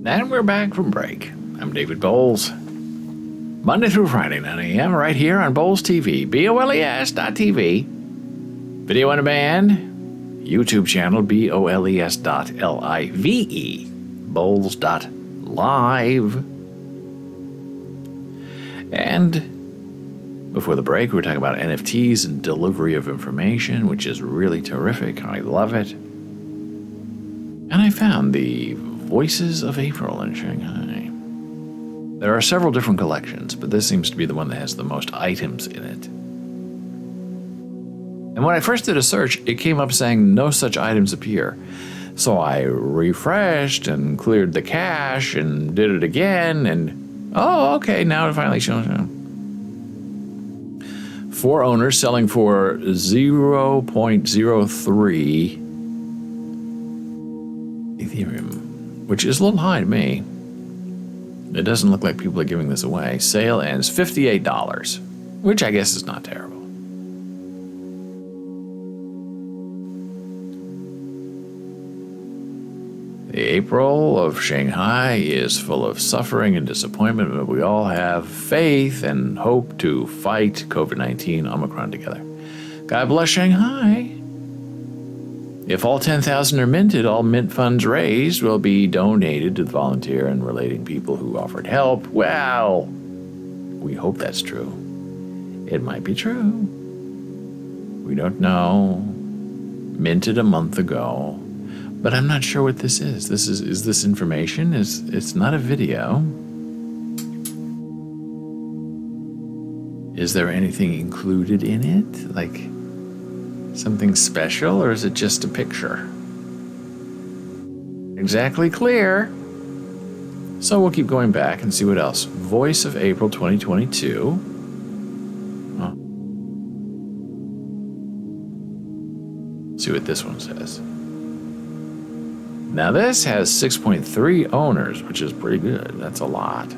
[SPEAKER 1] And we're back from break. I'm David Bowles. Monday through Friday, 9 a.m. right here on Bowles TV, BOLES.TV. Video on demand, YouTube channel, BOLES.LIVE, Bowles.live. And before the break, we were talking about NFTs and delivery of information, which is really terrific. I love it. And I found the Voices of April in Shanghai. There are several different collections, but this seems to be the one that has the most items in it. And when I first did a search, it came up saying no such items appear. So I refreshed and cleared the cache and did it again, and oh, okay, now it finally shows up. 4 owners selling for 0.03 Ethereum, which is a little high to me. It doesn't look like people are giving this away. Sale ends $58, which I guess is not terrible. The April of Shanghai is full of suffering and disappointment, but we all have faith and hope to fight COVID-19 Omicron together. God bless Shanghai. If all 10,000 are minted, all mint funds raised will be donated to the volunteer and relating people who offered help. Well, we hope that's true. It might be true. We don't know. Minted a month ago. But I'm not sure what this is. Is this information? It's not a video. Is there anything included in it? Like something special, or is it just a picture? Exactly clear. So we'll keep going back and see what else. Voice of April 2022. Oh. See what this one says. Now this has 6.3 owners, which is pretty good. That's a lot.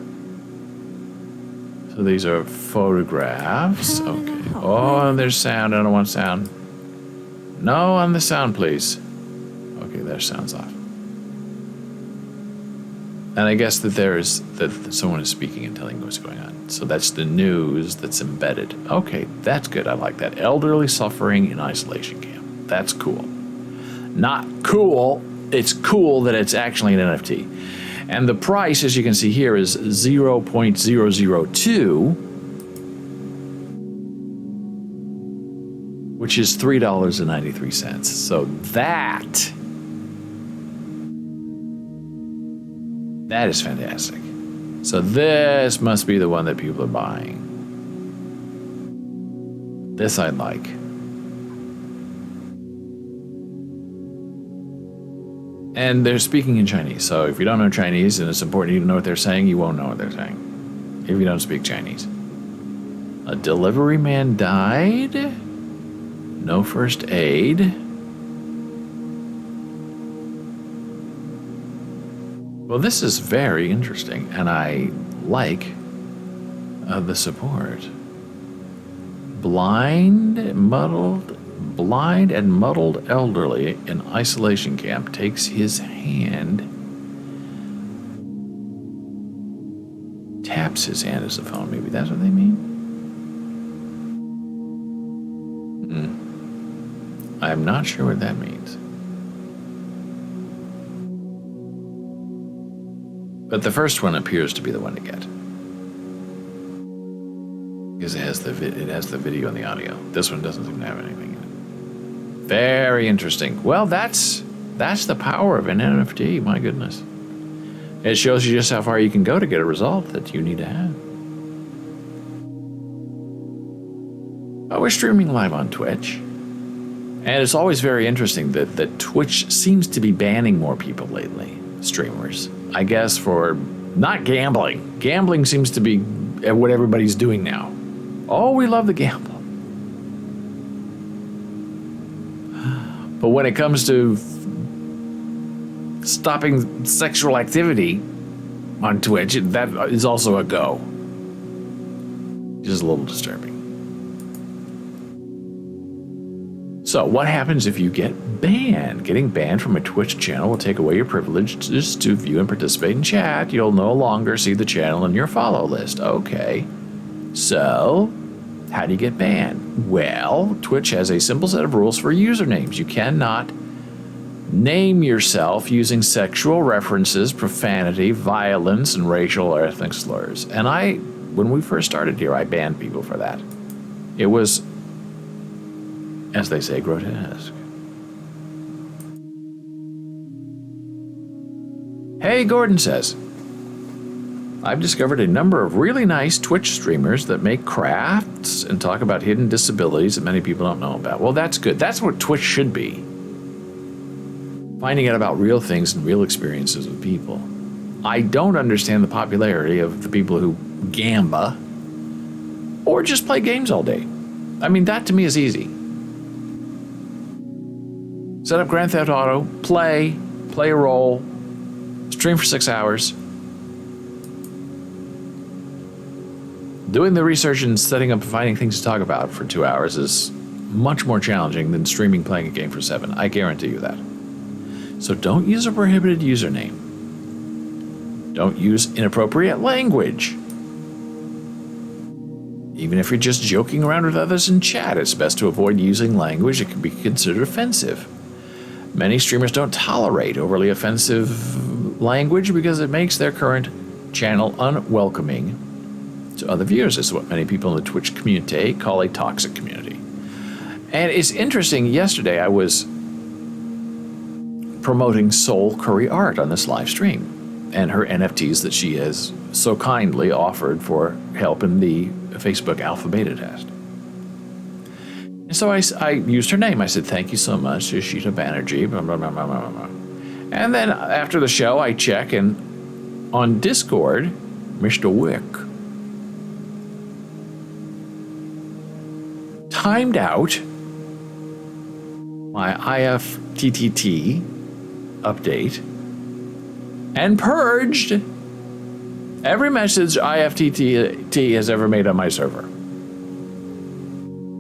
[SPEAKER 1] So these are photographs. Okay. Oh, and there's sound. I don't want sound. No on the sound, please. Okay, there's sound's off. And I guess that someone is speaking and telling what's going on. So that's the news that's embedded. Okay, that's good. I like that. Elderly suffering in isolation camp. That's cool. Not cool. It's cool that it's actually an NFT. And the price, as you can see here, is 0.002, which is $3.93. So that is fantastic. So this must be the one that people are buying. This I like. And they're speaking in Chinese, so if you don't know Chinese and it's important you to know what they're saying, you won't know what they're saying if you don't speak Chinese. A delivery man died. No first aid. Well, this is very interesting, and I like the support. Blind and muddled elderly in isolation camp takes his hand, taps his hand as a phone. Maybe that's what they mean. I'm not sure what that means. But the first one appears to be the one to get, because it has the video and the audio. This one doesn't seem to have anything in it. Very interesting. Well, that's the power of an NFT. My goodness, it shows you just how far you can go to get a result that you need to have. Oh, we're streaming live on Twitch, and it's always very interesting that Twitch seems to be banning more people lately, streamers. I guess for not gambling. Gambling seems to be what everybody's doing now. Oh, we love the gamble. But when it comes to stopping sexual activity on Twitch, that is also a go. Just a little disturbing. So what happens if you get banned? Getting banned from a Twitch channel will take away your privileges to view and participate in chat. You'll no longer see the channel in your follow list. Okay. So, how do you get banned? Well, Twitch has a simple set of rules for usernames. You cannot name yourself using sexual references, profanity, violence, and racial or ethnic slurs. And when we first started here, I banned people for that. It was, as they say, grotesque. Hey, Gordon says, I've discovered a number of really nice Twitch streamers that make crafts and talk about hidden disabilities that many people don't know about. Well, that's good. That's what Twitch should be. Finding out about real things and real experiences of people. I don't understand the popularity of the people who gamba or just play games all day. I mean, that to me is easy. Set up Grand Theft Auto, play a role, stream for 6 hours. Doing the research and setting up and finding things to talk about for 2 hours is much more challenging than streaming playing a game for 7. I guarantee you that. So don't use a prohibited username. Don't use inappropriate language. Even if you're just joking around with others in chat, it's best to avoid using language that can be considered offensive. Many streamers don't tolerate overly offensive language because it makes their current channel unwelcoming to other viewers. This is what many people in the Twitch community call a toxic community. And it's interesting, yesterday I was promoting Soul Curry Art on this live stream and her NFTs that she has so kindly offered for help in the Facebook Alpha Beta test. And so I used her name. I said, thank you so much, Yoshita Banerjee, blah, blah, blah, blah, blah, blah. And then after the show, I check, and on Discord, Mr. Wick timed out my IFTTT update and purged every message IFTTT has ever made on my server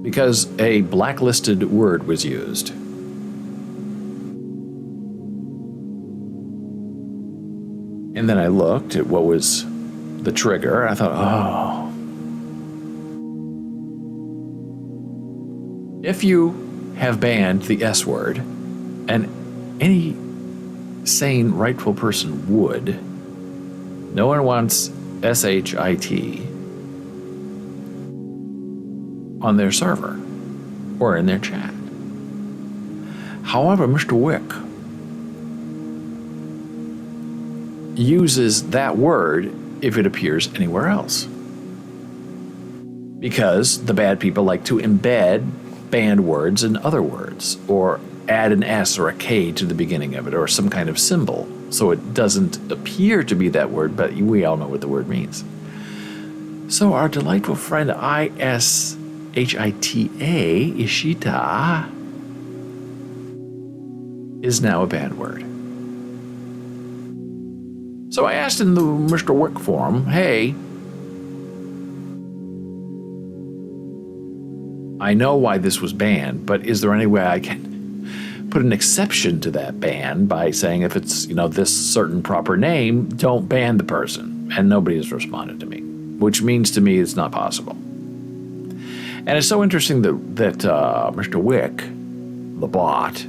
[SPEAKER 1] because a blacklisted word was used. And then I looked at what was the trigger, and I thought, oh. If you have banned the S word, and any sane, rightful person would, no one wants SHIT on their server or in their chat. However, Mr. Wick uses that word if it appears anywhere else. Because the bad people like to embed banned words in other words, or add an S or a K to the beginning of it, or some kind of symbol, so it doesn't appear to be that word, but we all know what the word means. So our delightful friend ISHITA, Ishita, is now a banned word. So I asked in the Mr. Wick forum, hey, I know why this was banned, but is there any way I can put an exception to that ban by saying if it's, this certain proper name, don't ban the person? And nobody has responded to me, which means to me it's not possible. And it's so interesting that Mr. Wick, the bot,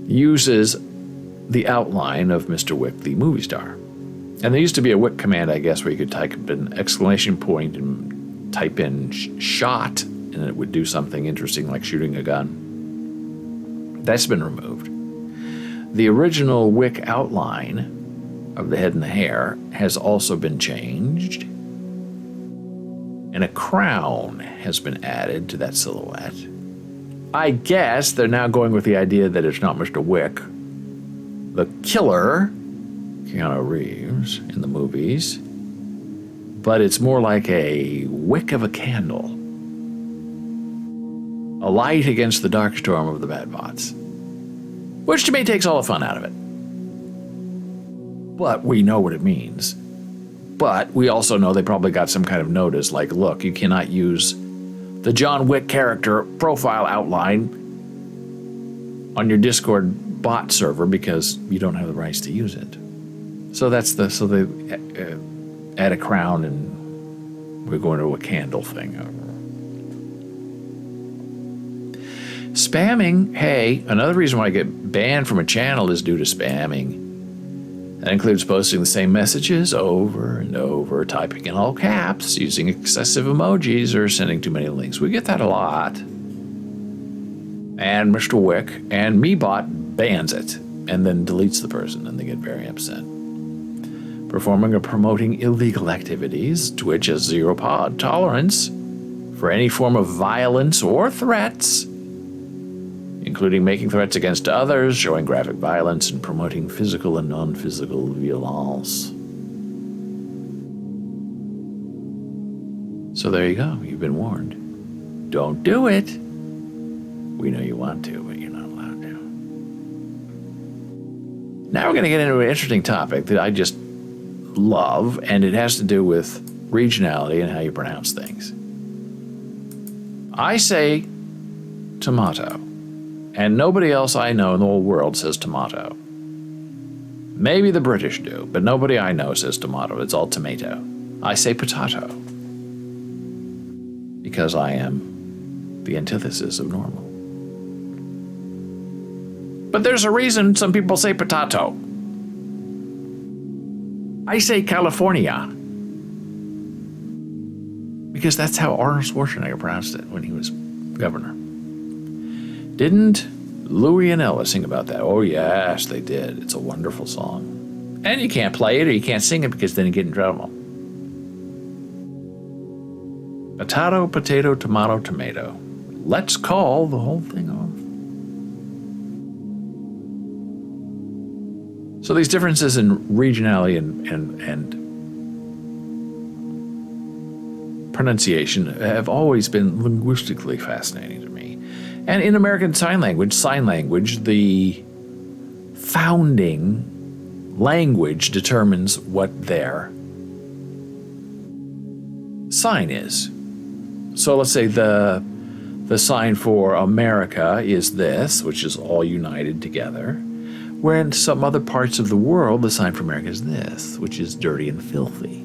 [SPEAKER 1] uses the outline of Mr. Wick, the movie star. And there used to be a Wick command, I guess, where you could type an exclamation point and type in shot, and it would do something interesting like shooting a gun. That's been removed. The original Wick outline of the head and the hair has also been changed, and a crown has been added to that silhouette. I guess they're now going with the idea that it's not Mr. Wick, the killer, Keanu Reeves, in the movies, but it's more like a wick of a candle, a light against the dark storm of the bad bots, which to me takes all the fun out of it. But we know what it means. But we also know they probably got some kind of notice like, look, you cannot use the John Wick character profile outline on your Discord bot server because you don't have the rights to use it. So so they add a crown and we're going to a candle thing. Spamming, hey, another reason why I get banned from a channel is due to spamming. That includes posting the same messages over and over, typing in all caps, using excessive emojis, or sending too many links. We get that a lot. And Mr. Wick and MeBot bans it and then deletes the person, and they get very upset. Performing or promoting illegal activities, Twitch has zero tolerance for any form of violence or threats, including making threats against others, showing graphic violence, and promoting physical and non-physical violence. So there you go. You've been warned. Don't do it. We know you want to, but you're not allowed to. Now we're going to get into an interesting topic that I just love, and it has to do with regionality and how you pronounce things. I say tomato. And nobody else I know in the whole world says tomato. Maybe the British do, but nobody I know says tomato. It's all tomato. I say potato. Because I am the antithesis of normal. But there's a reason some people say potato. I say California. Because that's how Arnold Schwarzenegger pronounced it when he was governor. Didn't Louie and Ella sing about that? Oh, yes, they did. It's a wonderful song. And you can't play it or you can't sing it because then you get in trouble. Potato, potato, tomato, tomato. Let's call the whole thing off. So these differences in regionality and pronunciation have always been linguistically fascinating to me. And in American Sign Language, the founding language determines what their sign is. So let's say the sign for America is this, which is all united together, where in some other parts of the world, the sign for America is this, which is dirty and filthy.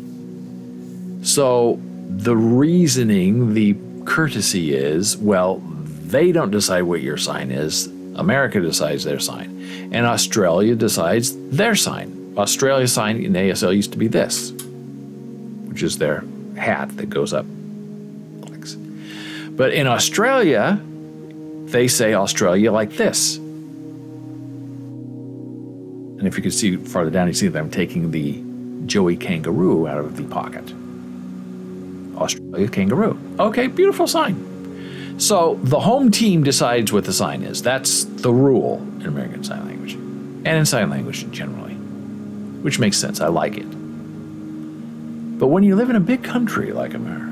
[SPEAKER 1] So the reasoning, the courtesy is, well, they don't decide what your sign is. America decides their sign. And Australia decides their sign. Australia's sign in ASL used to be this, which is their hat that goes up. But in Australia, they say Australia like this. And if you could see farther down, you see that I'm taking the Joey kangaroo out of the pocket. Australia kangaroo. Okay, beautiful sign. So the home team decides what the sign is. That's the rule in American Sign Language. And in sign language generally. Which makes sense. I like it. But when you live in a big country like America,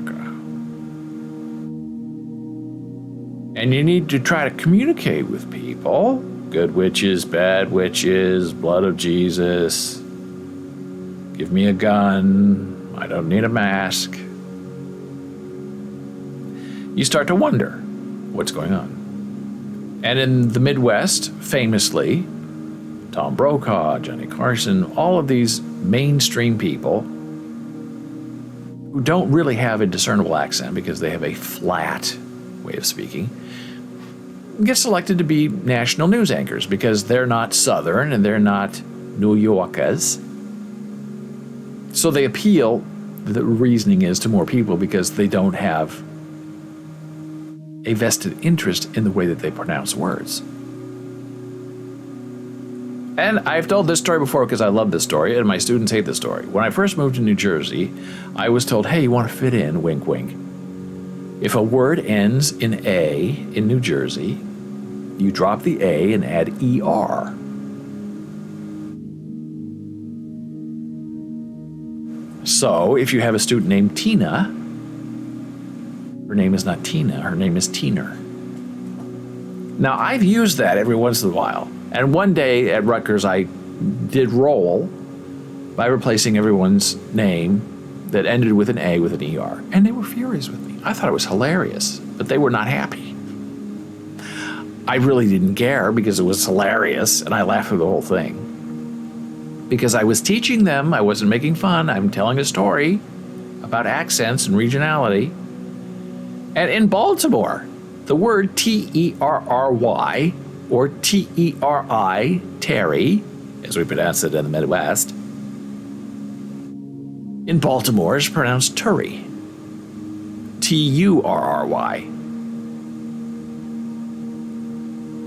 [SPEAKER 1] and you need to try to communicate with people, good witches, bad witches, blood of Jesus, give me a gun, I don't need a mask, you start to wonder what's going on. And in the Midwest, famously, Tom Brokaw, Johnny Carson, all of these mainstream people who don't really have a discernible accent because they have a flat way of speaking, get selected to be national news anchors because they're not Southern and they're not New Yorkers. So they appeal, the reasoning is, to more people because they don't have a vested interest in the way that they pronounce words. And I've told this story before because I love this story, and my students hate this story. When I first moved to New Jersey, I was told, hey, you want to fit in, wink, wink. If a word ends in A in New Jersey, you drop the A and add ER. So if you have a student named Tina, her name is not Tina, her name is Teener. Now, I've used that every once in a while. And one day at Rutgers, I did roll by replacing everyone's name that ended with an A with an ER. And they were furious with me. I thought it was hilarious. but they were not happy. I really didn't care because it was hilarious, and I laughed through the whole thing. Because I was teaching them, I wasn't making fun, I'm telling a story about accents and regionality. And in Baltimore, the word T-E-R-R-Y, or T-E-R-I, Terry, as we pronounce it in the Midwest, in Baltimore is pronounced Turry. T-U-R-R-Y.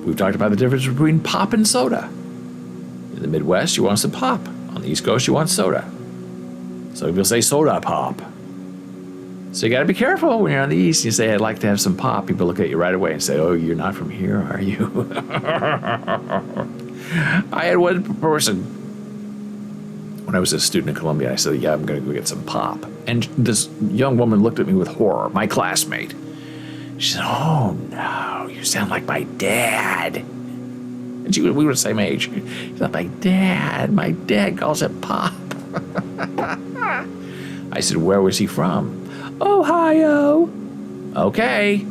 [SPEAKER 1] We've talked about the difference between pop and soda. In the Midwest, you want some pop. On the East Coast, you want soda. So people say soda pop. So you got to be careful when you're on the East. You say, I'd like to have some pop. People look at you right away and say, oh, you're not from here, are you? I had one person, when I was a student in Columbia, I said, yeah, I'm going to go get some pop. And this young woman looked at me with horror, my classmate. She said, oh, no, you sound like my dad. And we were the same age. She said, my dad calls it pop. I said, where was he from? Ohio. Okay.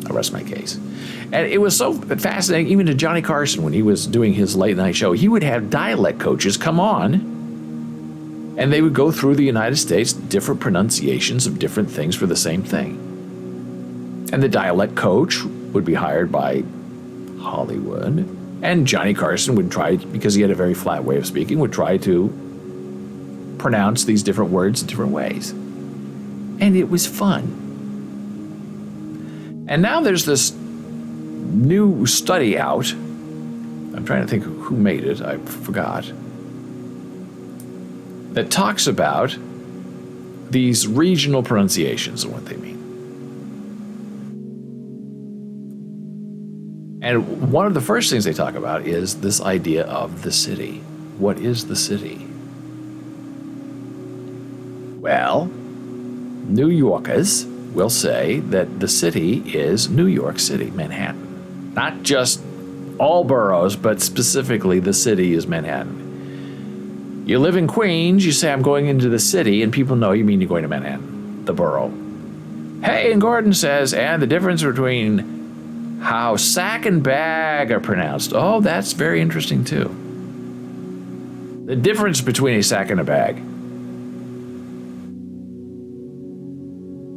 [SPEAKER 1] I'll rest my case. And it was so fascinating, even to Johnny Carson, when he was doing his late night show, he would have dialect coaches come on, and they would go through the United States, different pronunciations of different things for the same thing. And the dialect coach would be hired by Hollywood, and Johnny Carson would try, because he had a very flat way of speaking, would try to pronounce these different words in different ways. And it was fun. And now there's this new study out. I'm trying to think who made it. I forgot. That talks about these regional pronunciations and what they mean. And one of the first things they talk about is this idea of the city. What is the city? Well, New Yorkers will say that the city is New York City, Manhattan. Not just all boroughs, but specifically the city is Manhattan. You live in Queens, you say, I'm going into the city, and people know you mean you're going to Manhattan, the borough. Hey, and Gordon says, and the difference between how sack and bag are pronounced. Oh, that's very interesting, too. The difference between a sack and a bag.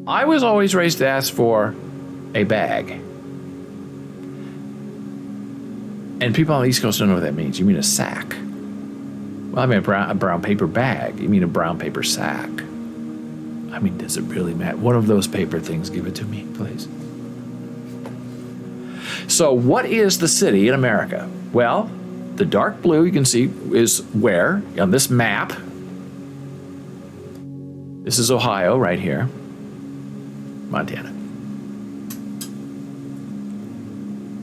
[SPEAKER 1] I was always raised to ask for a bag. And people on the East Coast don't know what that means. You mean a sack? Well, I mean a brown paper bag. You mean a brown paper sack? I mean, does it really matter? One of those paper things, give it to me, please. So what is the city in America? Well, the dark blue you can see is where, on this map, this is Ohio right here. Montana.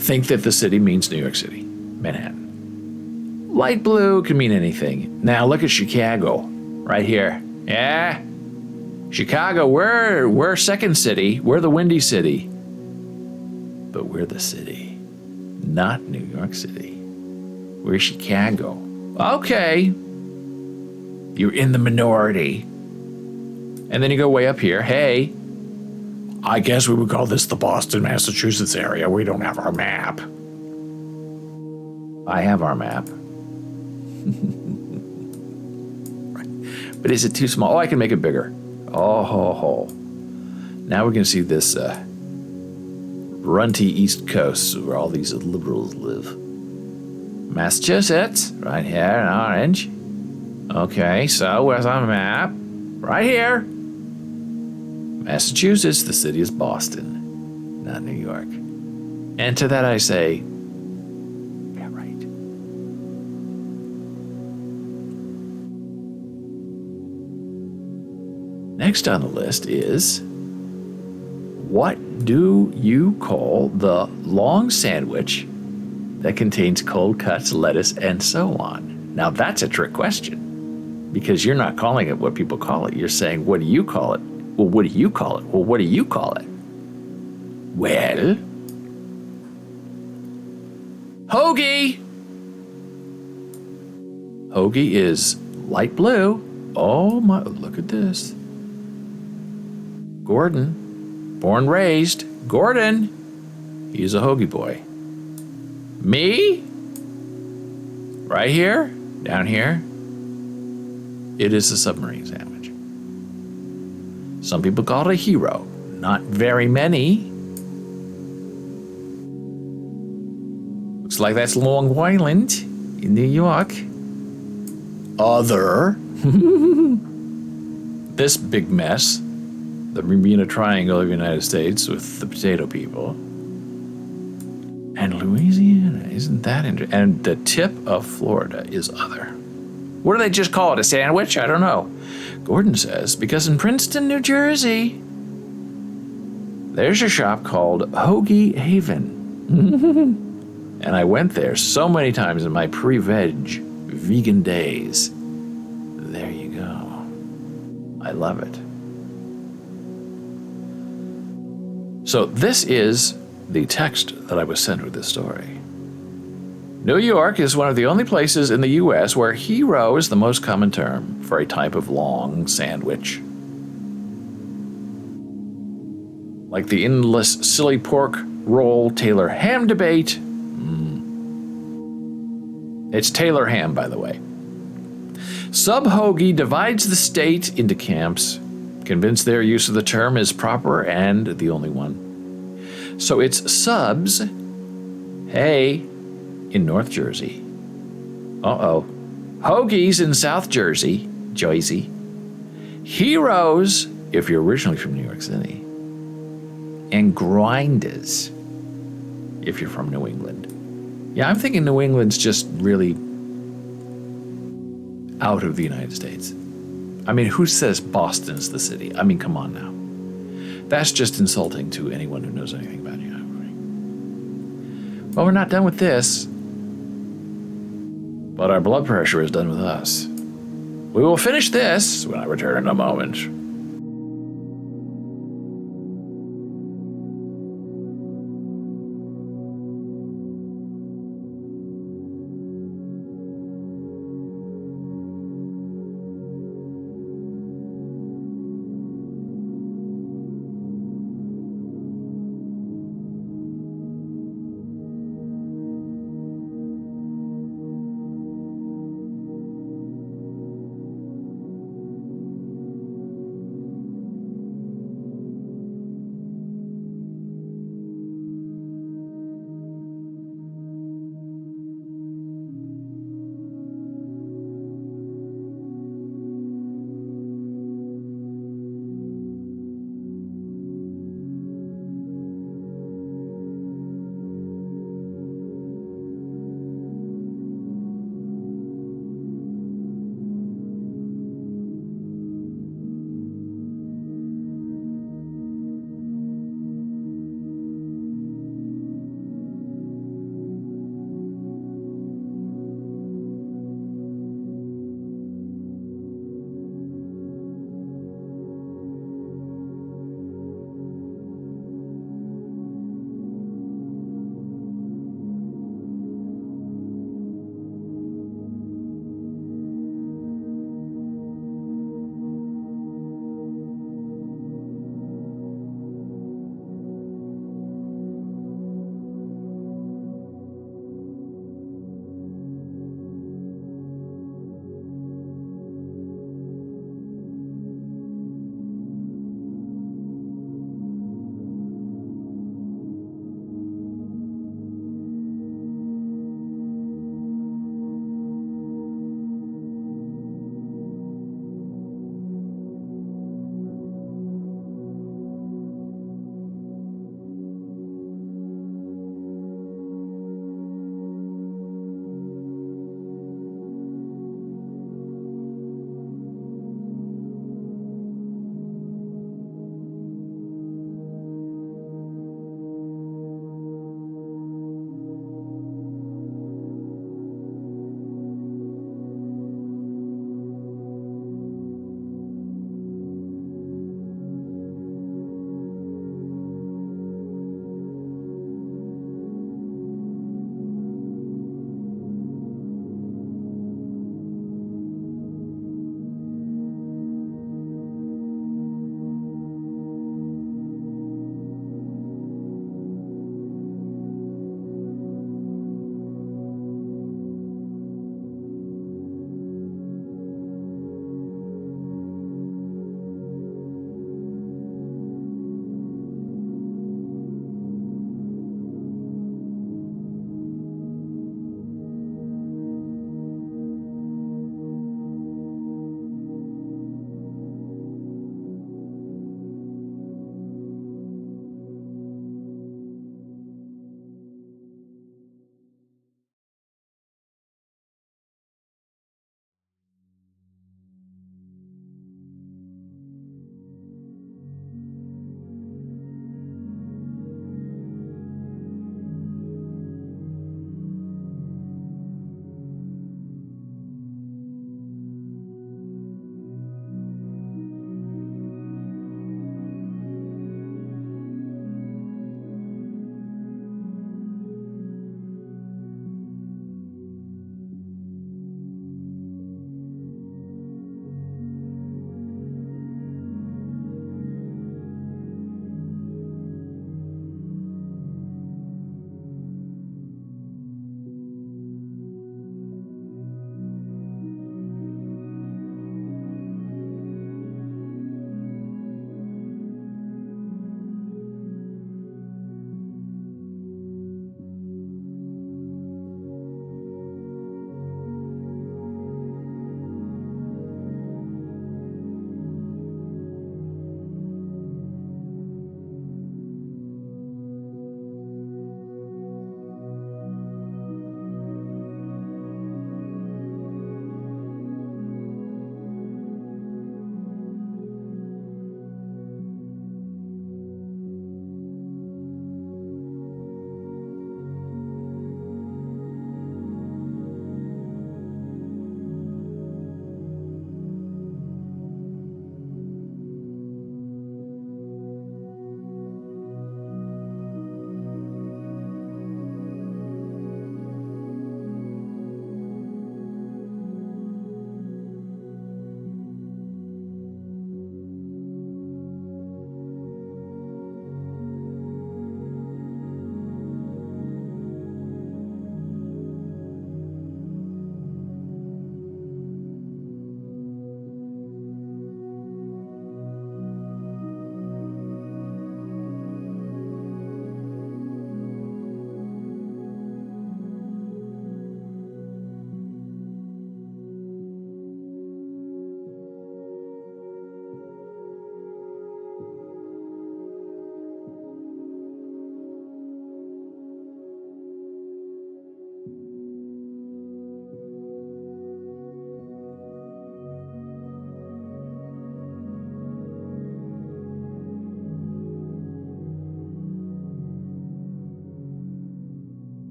[SPEAKER 1] Think that the city means New York City, Manhattan. Light blue can mean anything. Now look at Chicago, right here. Yeah, Chicago, we're second city. We're the windy city. But we're the city, not New York City. We're Chicago. Okay, you're in the minority. And then you go way up here. Hey, I guess we would call this the Boston, Massachusetts area. We don't have our map. I have our map. But is it too small? Oh, I can make it bigger. Oh, ho, ho. Now we're going to see this runty East Coast where all these liberals live. Massachusetts, right here in orange. Okay, so where's our map? Right here. Massachusetts, the city is Boston, not New York. And to that I say, yeah, right. Next on the list is, what do you call the long sandwich that contains cold cuts, lettuce, and so on? Now that's a trick question, because you're not calling it what people call it. You're saying, what do you call it? Well, what do you call it? Well, what do you call it? Well, hoagie. Hoagie is light blue. Oh my, look at this. Gordon, born, raised, Gordon, he's a hoagie boy. Me? Right here? Down here? It is a submarine sandwich. Some people call it a hero. Not very many. Looks like that's Long Island in New York. Other. This big mess. The Bermuda Triangle of the United States with the potato people. And Louisiana, isn't that interesting? And the tip of Florida is other. What do they just call it, a sandwich? I don't know. Gordon says, because in Princeton, New Jersey, there's a shop called Hoagie Haven. And I went there so many times in my pre-veg vegan days. There you go. I love it. So this is the text that I was sent with this story. New York is one of the only places in the U.S. where hero is the most common term for a type of long sandwich. Like the endless silly pork roll Taylor ham debate. It's Taylor ham, by the way. Sub-hoagie divides the state into camps, convinced their use of the term is proper and the only one. So it's subs, hey, in North Jersey. Hoagies in South Jersey, Jersey. Heroes, if you're originally from New York City. And grinders, if you're from New England. Yeah, I'm thinking New England's just really out of the United States. I mean, who says Boston's the city? I mean, come on now. That's just insulting to anyone who knows anything about you. Well, we're not done with this. But our blood pressure is done with us. We will finish this when I return in a moment.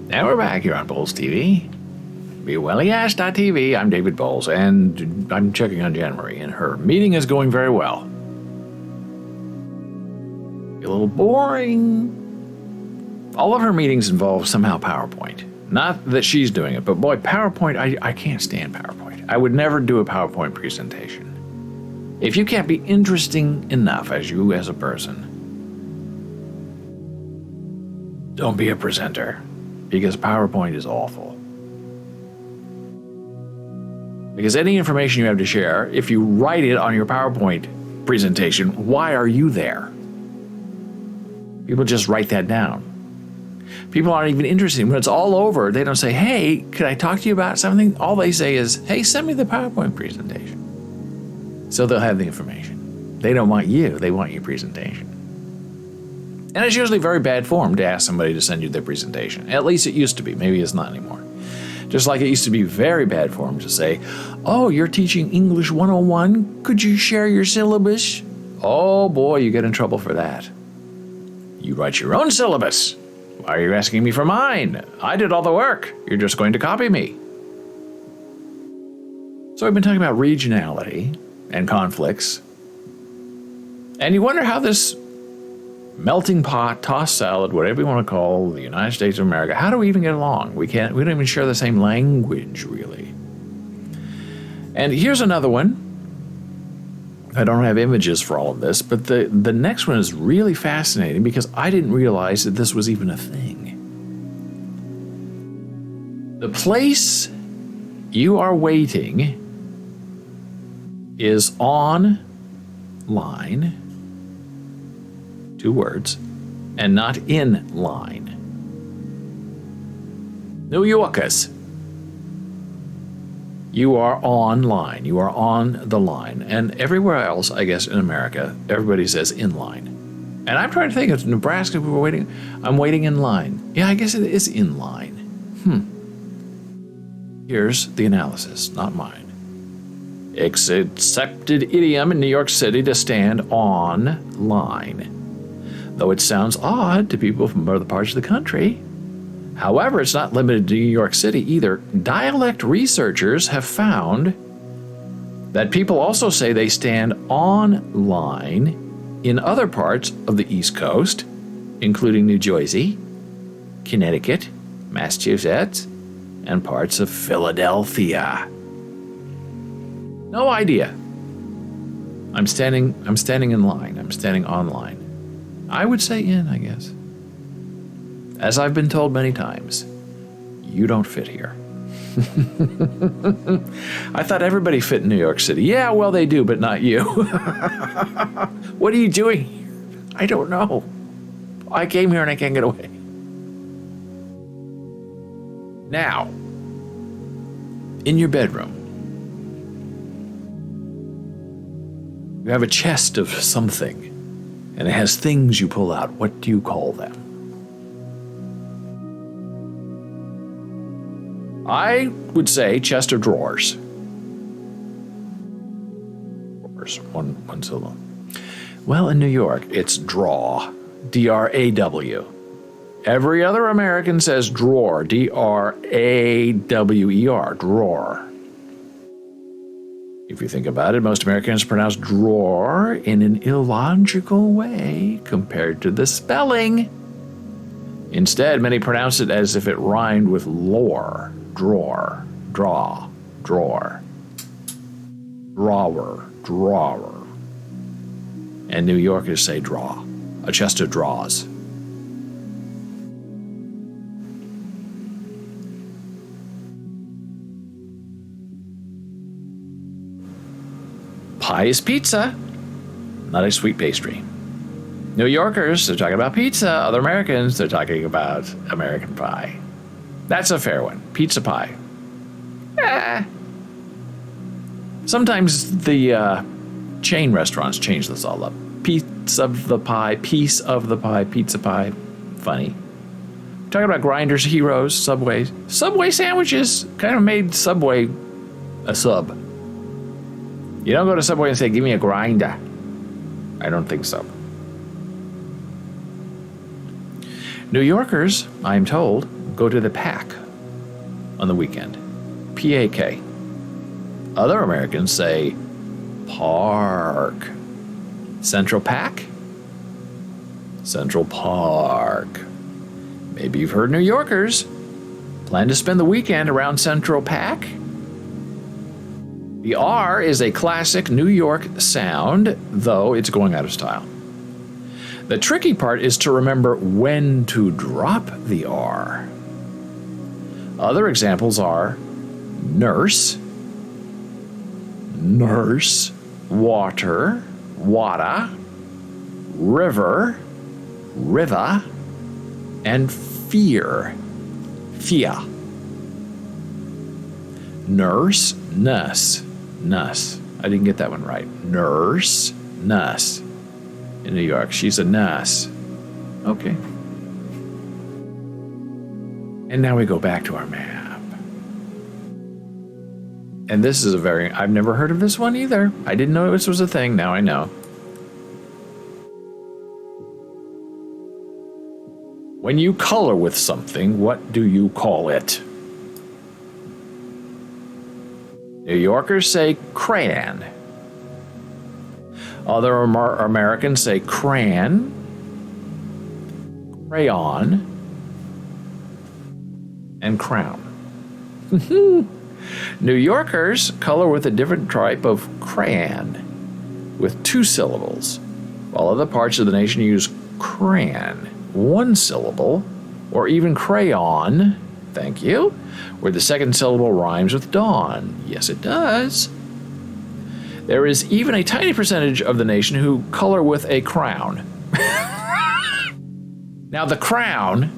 [SPEAKER 1] And we're back here on Bowles TV. BeWellyAss.tv. I'm David Bowles, and I'm checking on Jan Marie, and her meeting is going very well. A little boring. All of her meetings involve somehow PowerPoint. Not that she's doing it, but boy, PowerPoint, I can't stand PowerPoint. I would never do a PowerPoint presentation. If you can't be interesting enough as a person, don't be a presenter, because PowerPoint is awful. Because any information you have to share, if you write it on your PowerPoint presentation, why are you there? People just write that down. People aren't even interested. When it's all over, they don't say, hey, could I talk to you about something? All they say is, hey, send me the PowerPoint presentation. So they'll have the information. They don't want you. They want your presentation. And it's usually very bad form to ask somebody to send you their presentation. At least it used to be. Maybe it's not anymore. Just like it used to be very bad form to say, oh, you're teaching English 101. Could you share your syllabus? Oh, boy, you get in trouble for that. You write your own syllabus. Why are you asking me for mine? I did all the work. You're just going to copy me. So I've been talking about regionality and conflicts. And you wonder how this melting pot, tossed salad, whatever you want to call the United States of America, how do we even get along? We don't even share the same language, really. And here's another one. I don't have images for all of this, but the next one is really fascinating because I didn't realize that this was even a thing. The place you are waiting is online, 2 words, and not in line. New Yorkers. You are online. You are on the line. And everywhere else, I guess, in America, everybody says in line. And I'm trying to think of Nebraska, we were waiting. I'm waiting in line. Yeah, I guess it is in line. Here's the analysis, not mine. It's accepted idiom in New York City to stand on line, though it sounds odd to people from other parts of the country. However, it's not limited to New York City either. Dialect researchers have found that people also say they stand on line in other parts of the East Coast, including New Jersey, Connecticut, Massachusetts, and parts of Philadelphia. No idea. I'm standing in line. I'm standing on line. I would say in, I guess. As I've been told many times, you don't fit here. I thought everybody fit in New York City. Yeah, well, they do, but not you. What are you doing here? I don't know. I came here and I can't get away. Now, in your bedroom, you have a chest of something, and it has things you pull out. What do you call them? I would say chest of drawers. One syllable. Well, in New York, it's draw. D-R-A-W. Every other American says drawer. D-R-A-W-E-R. Drawer. If you think about it, most Americans pronounce drawer in an illogical way compared to the spelling. Instead, many pronounce it as if it rhymed with lore. Drawer, draw, drawer, drawer, drawer. And New Yorkers say draw, a chest of drawers. Pie is pizza, not a sweet pastry. New Yorkers, they're talking about pizza. Other Americans, they're talking about American pie. That's a fair one. Pizza pie. Sometimes the chain restaurants change this all up. Piece of the pie, pizza pie. Funny. Talking about Grinders, Heroes, Subways. Subway sandwiches kind of made Subway a sub. You don't go to Subway and say, give me a grinder. I don't think so. New Yorkers, I'm told, go to the Pack on the weekend. P-A-K. Other Americans say park. Central Pack? Central Park. Maybe you've heard New Yorkers plan to spend the weekend around Central Pack. The R is a classic New York sound, though it's going out of style. The tricky part is to remember when to drop the R. Other examples are nurse, nurse, water, wada, river, river, and fear, fear. Nurse, nus, nus. I didn't get that one right. Nurse, nus. In New York, she's a nurse. Okay. And now we go back to our map. And this is I've never heard of this one either. I didn't know this was a thing. Now I know. When you color with something, what do you call it? New Yorkers say crayon. Other Americans say crayon, crayon, and crown. New Yorkers color with a different type of crayon with 2 syllables, while other parts of the nation use crayon, 1 syllable, or even crayon, thank you, where the second syllable rhymes with dawn. Yes, it does. There is even a tiny percentage of the nation who color with a crown. Now, the crown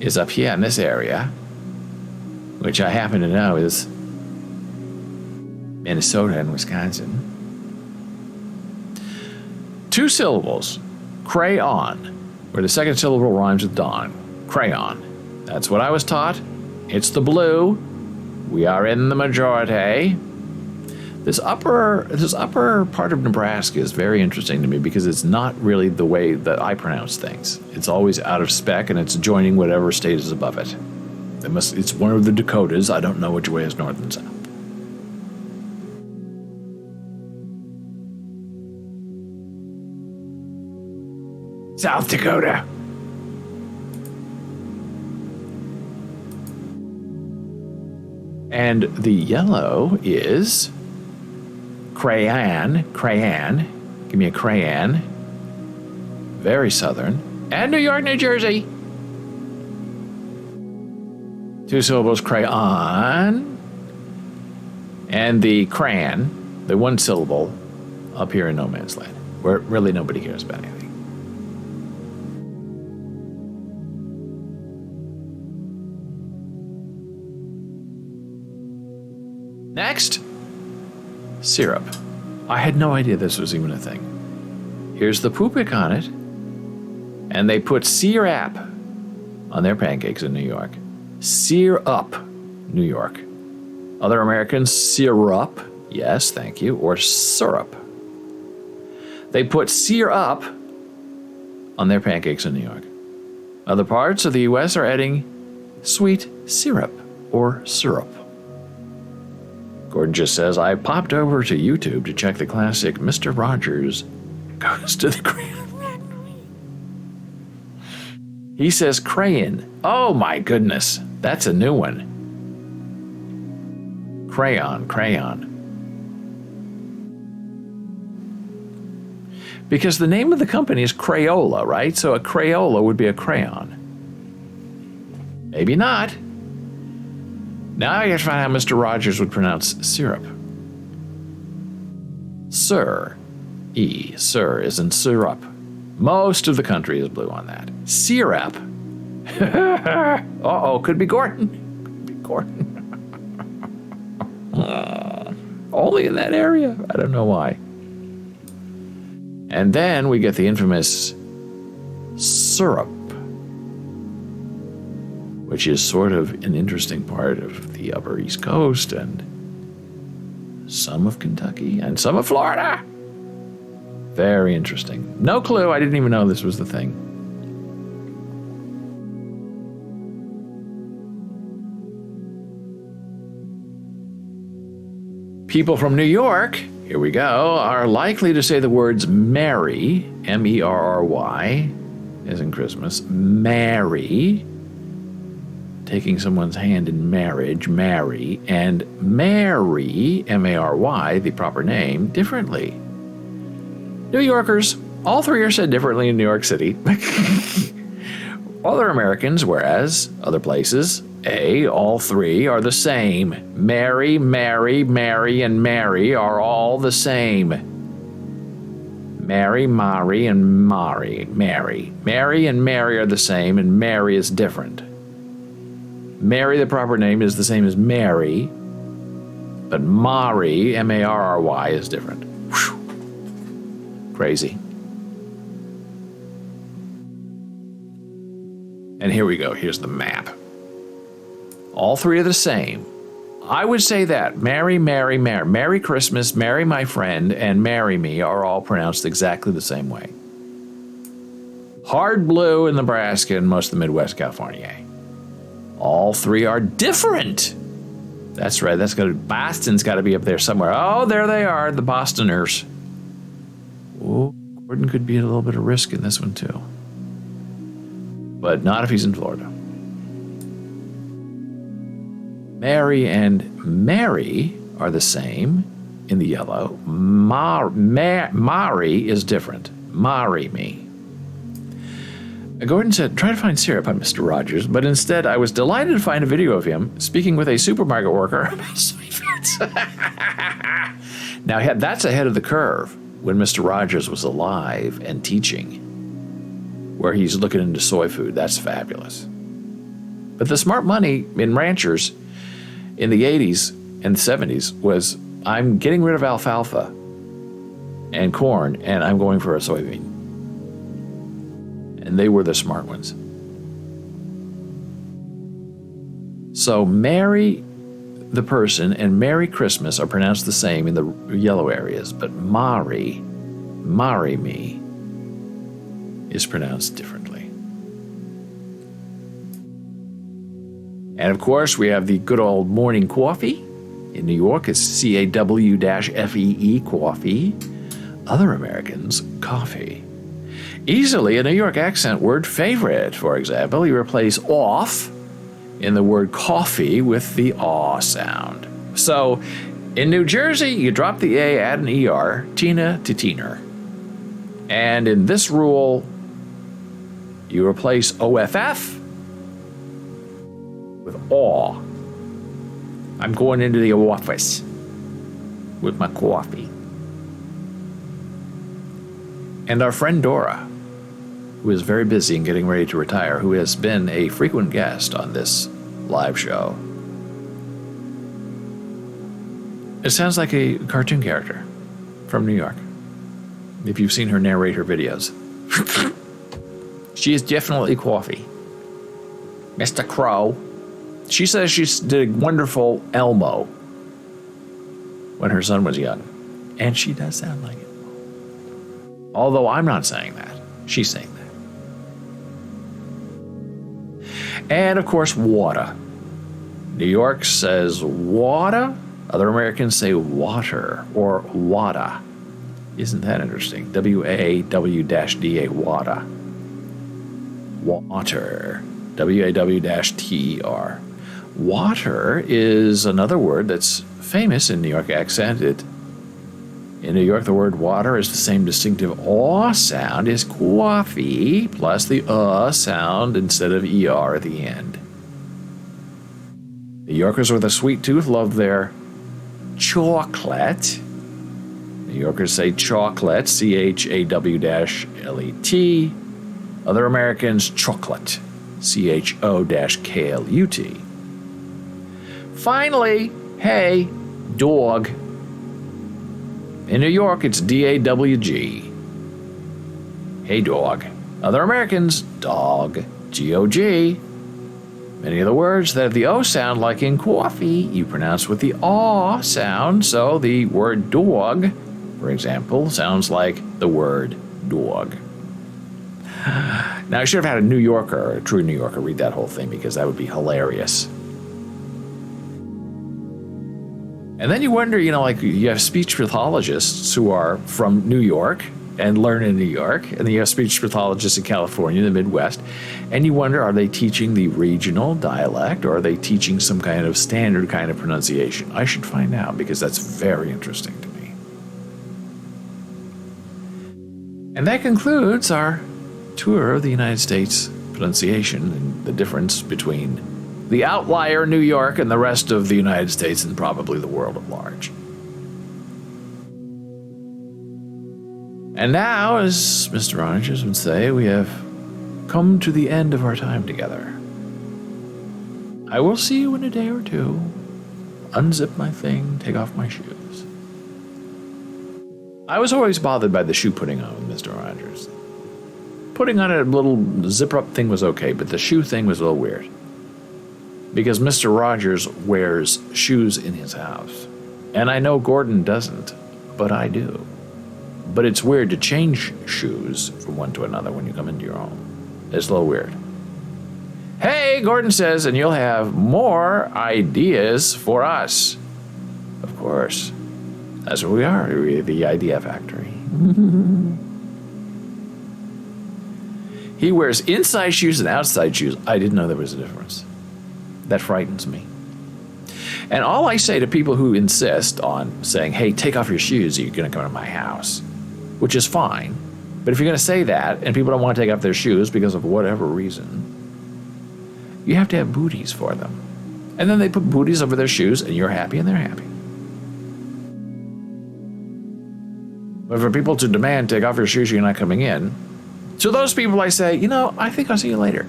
[SPEAKER 1] is up here in this area, which I happen to know is Minnesota and Wisconsin. 2 syllables, crayon, where the second syllable rhymes with dawn. Crayon. That's what I was taught. It's the blue. We are in the majority. This upper part of Nebraska is very interesting to me because it's not really the way that I pronounce things. It's always out of spec, and it's joining whatever state is above it. It's one of the Dakotas. I don't know which way is north and south. South Dakota. And the yellow is crayon, crayon. Give me a crayon. Very southern. And New York, New Jersey. 2 syllables, crayon. And the crayon, the 1 syllable, up here in no man's land, where really nobody cares about anything. Next, syrup. I had no idea this was even a thing. Here's the Pupik on it, and they put syrup on their pancakes in New York. Syrup, New York. Other Americans, syrup, yes, thank you, or syrup. They put syrup on their pancakes in New York. Other parts of the U.S. are adding sweet syrup or syrup. Gordon just says, I popped over to YouTube to check the classic Mr. Rogers Goes to the Crayon. He says crayon. Oh my goodness, that's a new one. Crayon, crayon. Because the name of the company is Crayola, right? So a Crayola would be a crayon. Maybe not. Now I gotta find out how Mr. Rogers would pronounce syrup. Sir. Sir is in syrup. Most of the country is blue on that. Syrup. Uh-oh, could be Gordon. Could be Gordon. Only in that area. I don't know why. And then we get the infamous syrup, which is sort of an interesting part of the upper East Coast and some of Kentucky and some of Florida. Very interesting. No clue. I didn't even know this was the thing. People from New York, here we go, are likely to say the words merry, M-E-R-R-Y, as in Christmas, marry, taking someone's hand in marriage, marry, and Mary, M-A-R-Y, the proper name, differently. New Yorkers, all three are said differently in New York City. Other Americans, whereas other places, all three are the same. Mary, Mary, Mary, and Mary are all the same. Mary, Mari, and Mari, Mary. Mary and Mary are the same, and Mary is different. Mary, the proper name, is the same as Mary, but Mari, M-A-R-R-Y, is different. Whew. Crazy. And here we go. Here's the map. All three are the same. I would say that Mary, Mary, Mary, Merry Christmas, Marry My Friend, and Marry Me are all pronounced exactly the same way. Hard blue in Nebraska and most of the Midwest, California. All three are different. That's right. Boston's got to be up there somewhere. Oh, there they are, the Bostoners. Oh, Gordon could be at a little bit of risk in this one too. But not if he's in Florida. Mary and Mary are the same in the yellow. Mari is different. Marry me. Gordon said, try to find syrup on Mr. Rogers, but instead I was delighted to find a video of him speaking with a supermarket worker about soy foods. Now, that's ahead of the curve when Mr. Rogers was alive and teaching, where he's looking into soy food. That's fabulous. But the smart money in ranchers in the 80s and 70s was, I'm getting rid of alfalfa and corn, and I'm going for a soybean. And they were the smart ones. So Mary, the person, and Merry Christmas are pronounced the same in the yellow areas, but Marry Me, is pronounced differently. And of course, we have the good old morning coffee. In New York, it's CAW-FEE, coffee. Other Americans, coffee. Easily a New York accent word favorite. For example, you replace off in the word coffee with the aw sound. So in New Jersey, you drop the A, add an ER, Tina to Teener. And in this rule, you replace OFF with aw. I'm going into the office with my coffee. And our friend Dora, who is very busy and getting ready to retire, who has been a frequent guest on this live show. It sounds like a cartoon character from New York, if you've seen her narrate her videos. She is definitely coffee. Mr. Crow. She says she did a wonderful Elmo when her son was young. And she does sound like it. Although I'm not saying that. She's saying that. And of course, water. New York says water. Other Americans say water or wada. Isn't that interesting? W-A-W-D-A, wada. Water. W-A-W-T-E-R. Water is another word that's famous in New York accent. In New York, the word water is the same distinctive aw sound as coffee, plus the sound instead of ER at the end. New Yorkers with a sweet tooth love their chocolate. New Yorkers say chocolate, C-H-A-W-L-E-T. Other Americans, chocolate, C-H-O-K-L-U-T. Finally, hey, dog. In New York, it's D-A-W-G. Hey, dog. Other Americans, dog, G-O-G. Many of the words that have the O sound, like in coffee, you pronounce with the aw sound. So the word dog, for example, sounds like the word dog. Now, I should have had a New Yorker, a true New Yorker, read that whole thing because that would be hilarious. And then you wonder, like you have speech pathologists who are from New York and learn in New York, and then you have speech pathologists in California, the Midwest, and you wonder, are they teaching the regional dialect or are they teaching some kind of standard kind of pronunciation? I should find out because that's very interesting to me. And that concludes our tour of the United States pronunciation and the difference between the outlier New York and the rest of the United States and probably the world at large. And now, as Mr. Rogers would say, we have come to the end of our time together. I will see you in a day or two. Unzip my thing, take off my shoes. I was always bothered by the shoe putting on with Mr. Rogers. Putting on a little zipper-up thing was okay, but the shoe thing was a little weird. Because Mr. Rogers wears shoes in his house. And I know Gordon doesn't, but I do. But it's weird to change shoes from one to another when you come into your home. It's a little weird. Hey, Gordon says, and you'll have more ideas for us. Of course. That's what we are. We're the Idea Factory. He wears inside shoes and outside shoes. I didn't know there was a difference. That frightens me. And all I say to people who insist on saying, hey, take off your shoes, you're going to come to my house, which is fine. But if you're going to say that and people don't want to take off their shoes because of whatever reason, you have to have booties for them. And then they put booties over their shoes and you're happy and they're happy. But for people to demand, take off your shoes, you're not coming in, to those people I say, I think I'll see you later.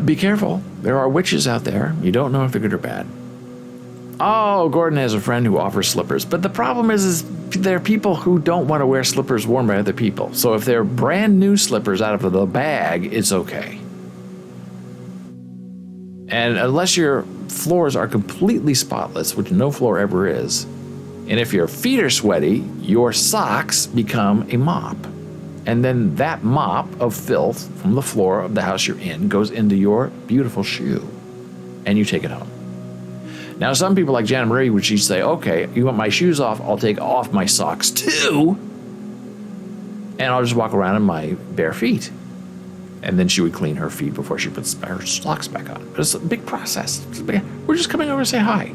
[SPEAKER 1] Be careful. There are witches out there. You don't know if they're good or bad. Oh, Gordon has a friend who offers slippers. But the problem is there are people who don't want to wear slippers worn by other people. So if they're brand new slippers out of the bag, it's okay. And unless your floors are completely spotless, which no floor ever is, and if your feet are sweaty, your socks become a mop. And then that mop of filth from the floor of the house you're in goes into your beautiful shoe. And you take it home. Now, some people like Janet Marie would say, okay, you want my shoes off, I'll take off my socks too. And I'll just walk around in my bare feet. And then she would clean her feet before she puts her socks back on. But it's a big process. We're just coming over to say hi.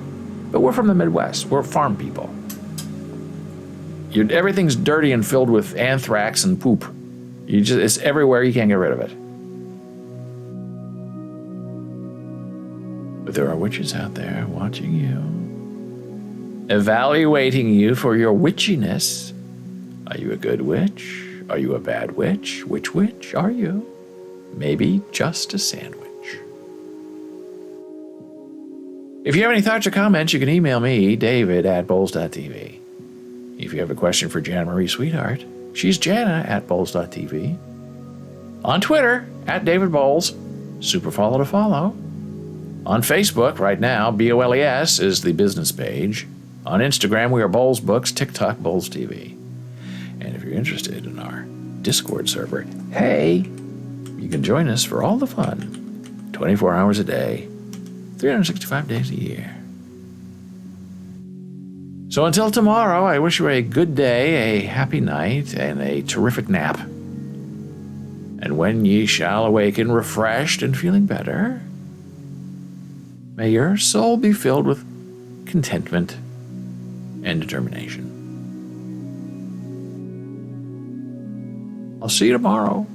[SPEAKER 1] But we're from the Midwest. We're farm people. Everything's dirty and filled with anthrax and poop. It's everywhere. You can't get rid of it. But there are witches out there watching you, evaluating you for your witchiness. Are you a good witch? Are you a bad witch? Which witch are you? Maybe just a sandwich. If you have any thoughts or comments, you can email me, david@bowles.tv. If you have a question for Jana Marie Sweetheart, she's Jana@bowles.tv. On Twitter, @DavidBowles, super follow to follow. On Facebook, right now, BOLES is the business page. On Instagram, we are Bowles Books, TikTok, Bowles TV. And if you're interested in our Discord server, hey, you can join us for all the fun, 24 hours a day, 365 days a year. So until tomorrow, I wish you a good day, a happy night, and a terrific nap. And when ye shall awaken refreshed and feeling better, may your soul be filled with contentment and determination. I'll see you tomorrow.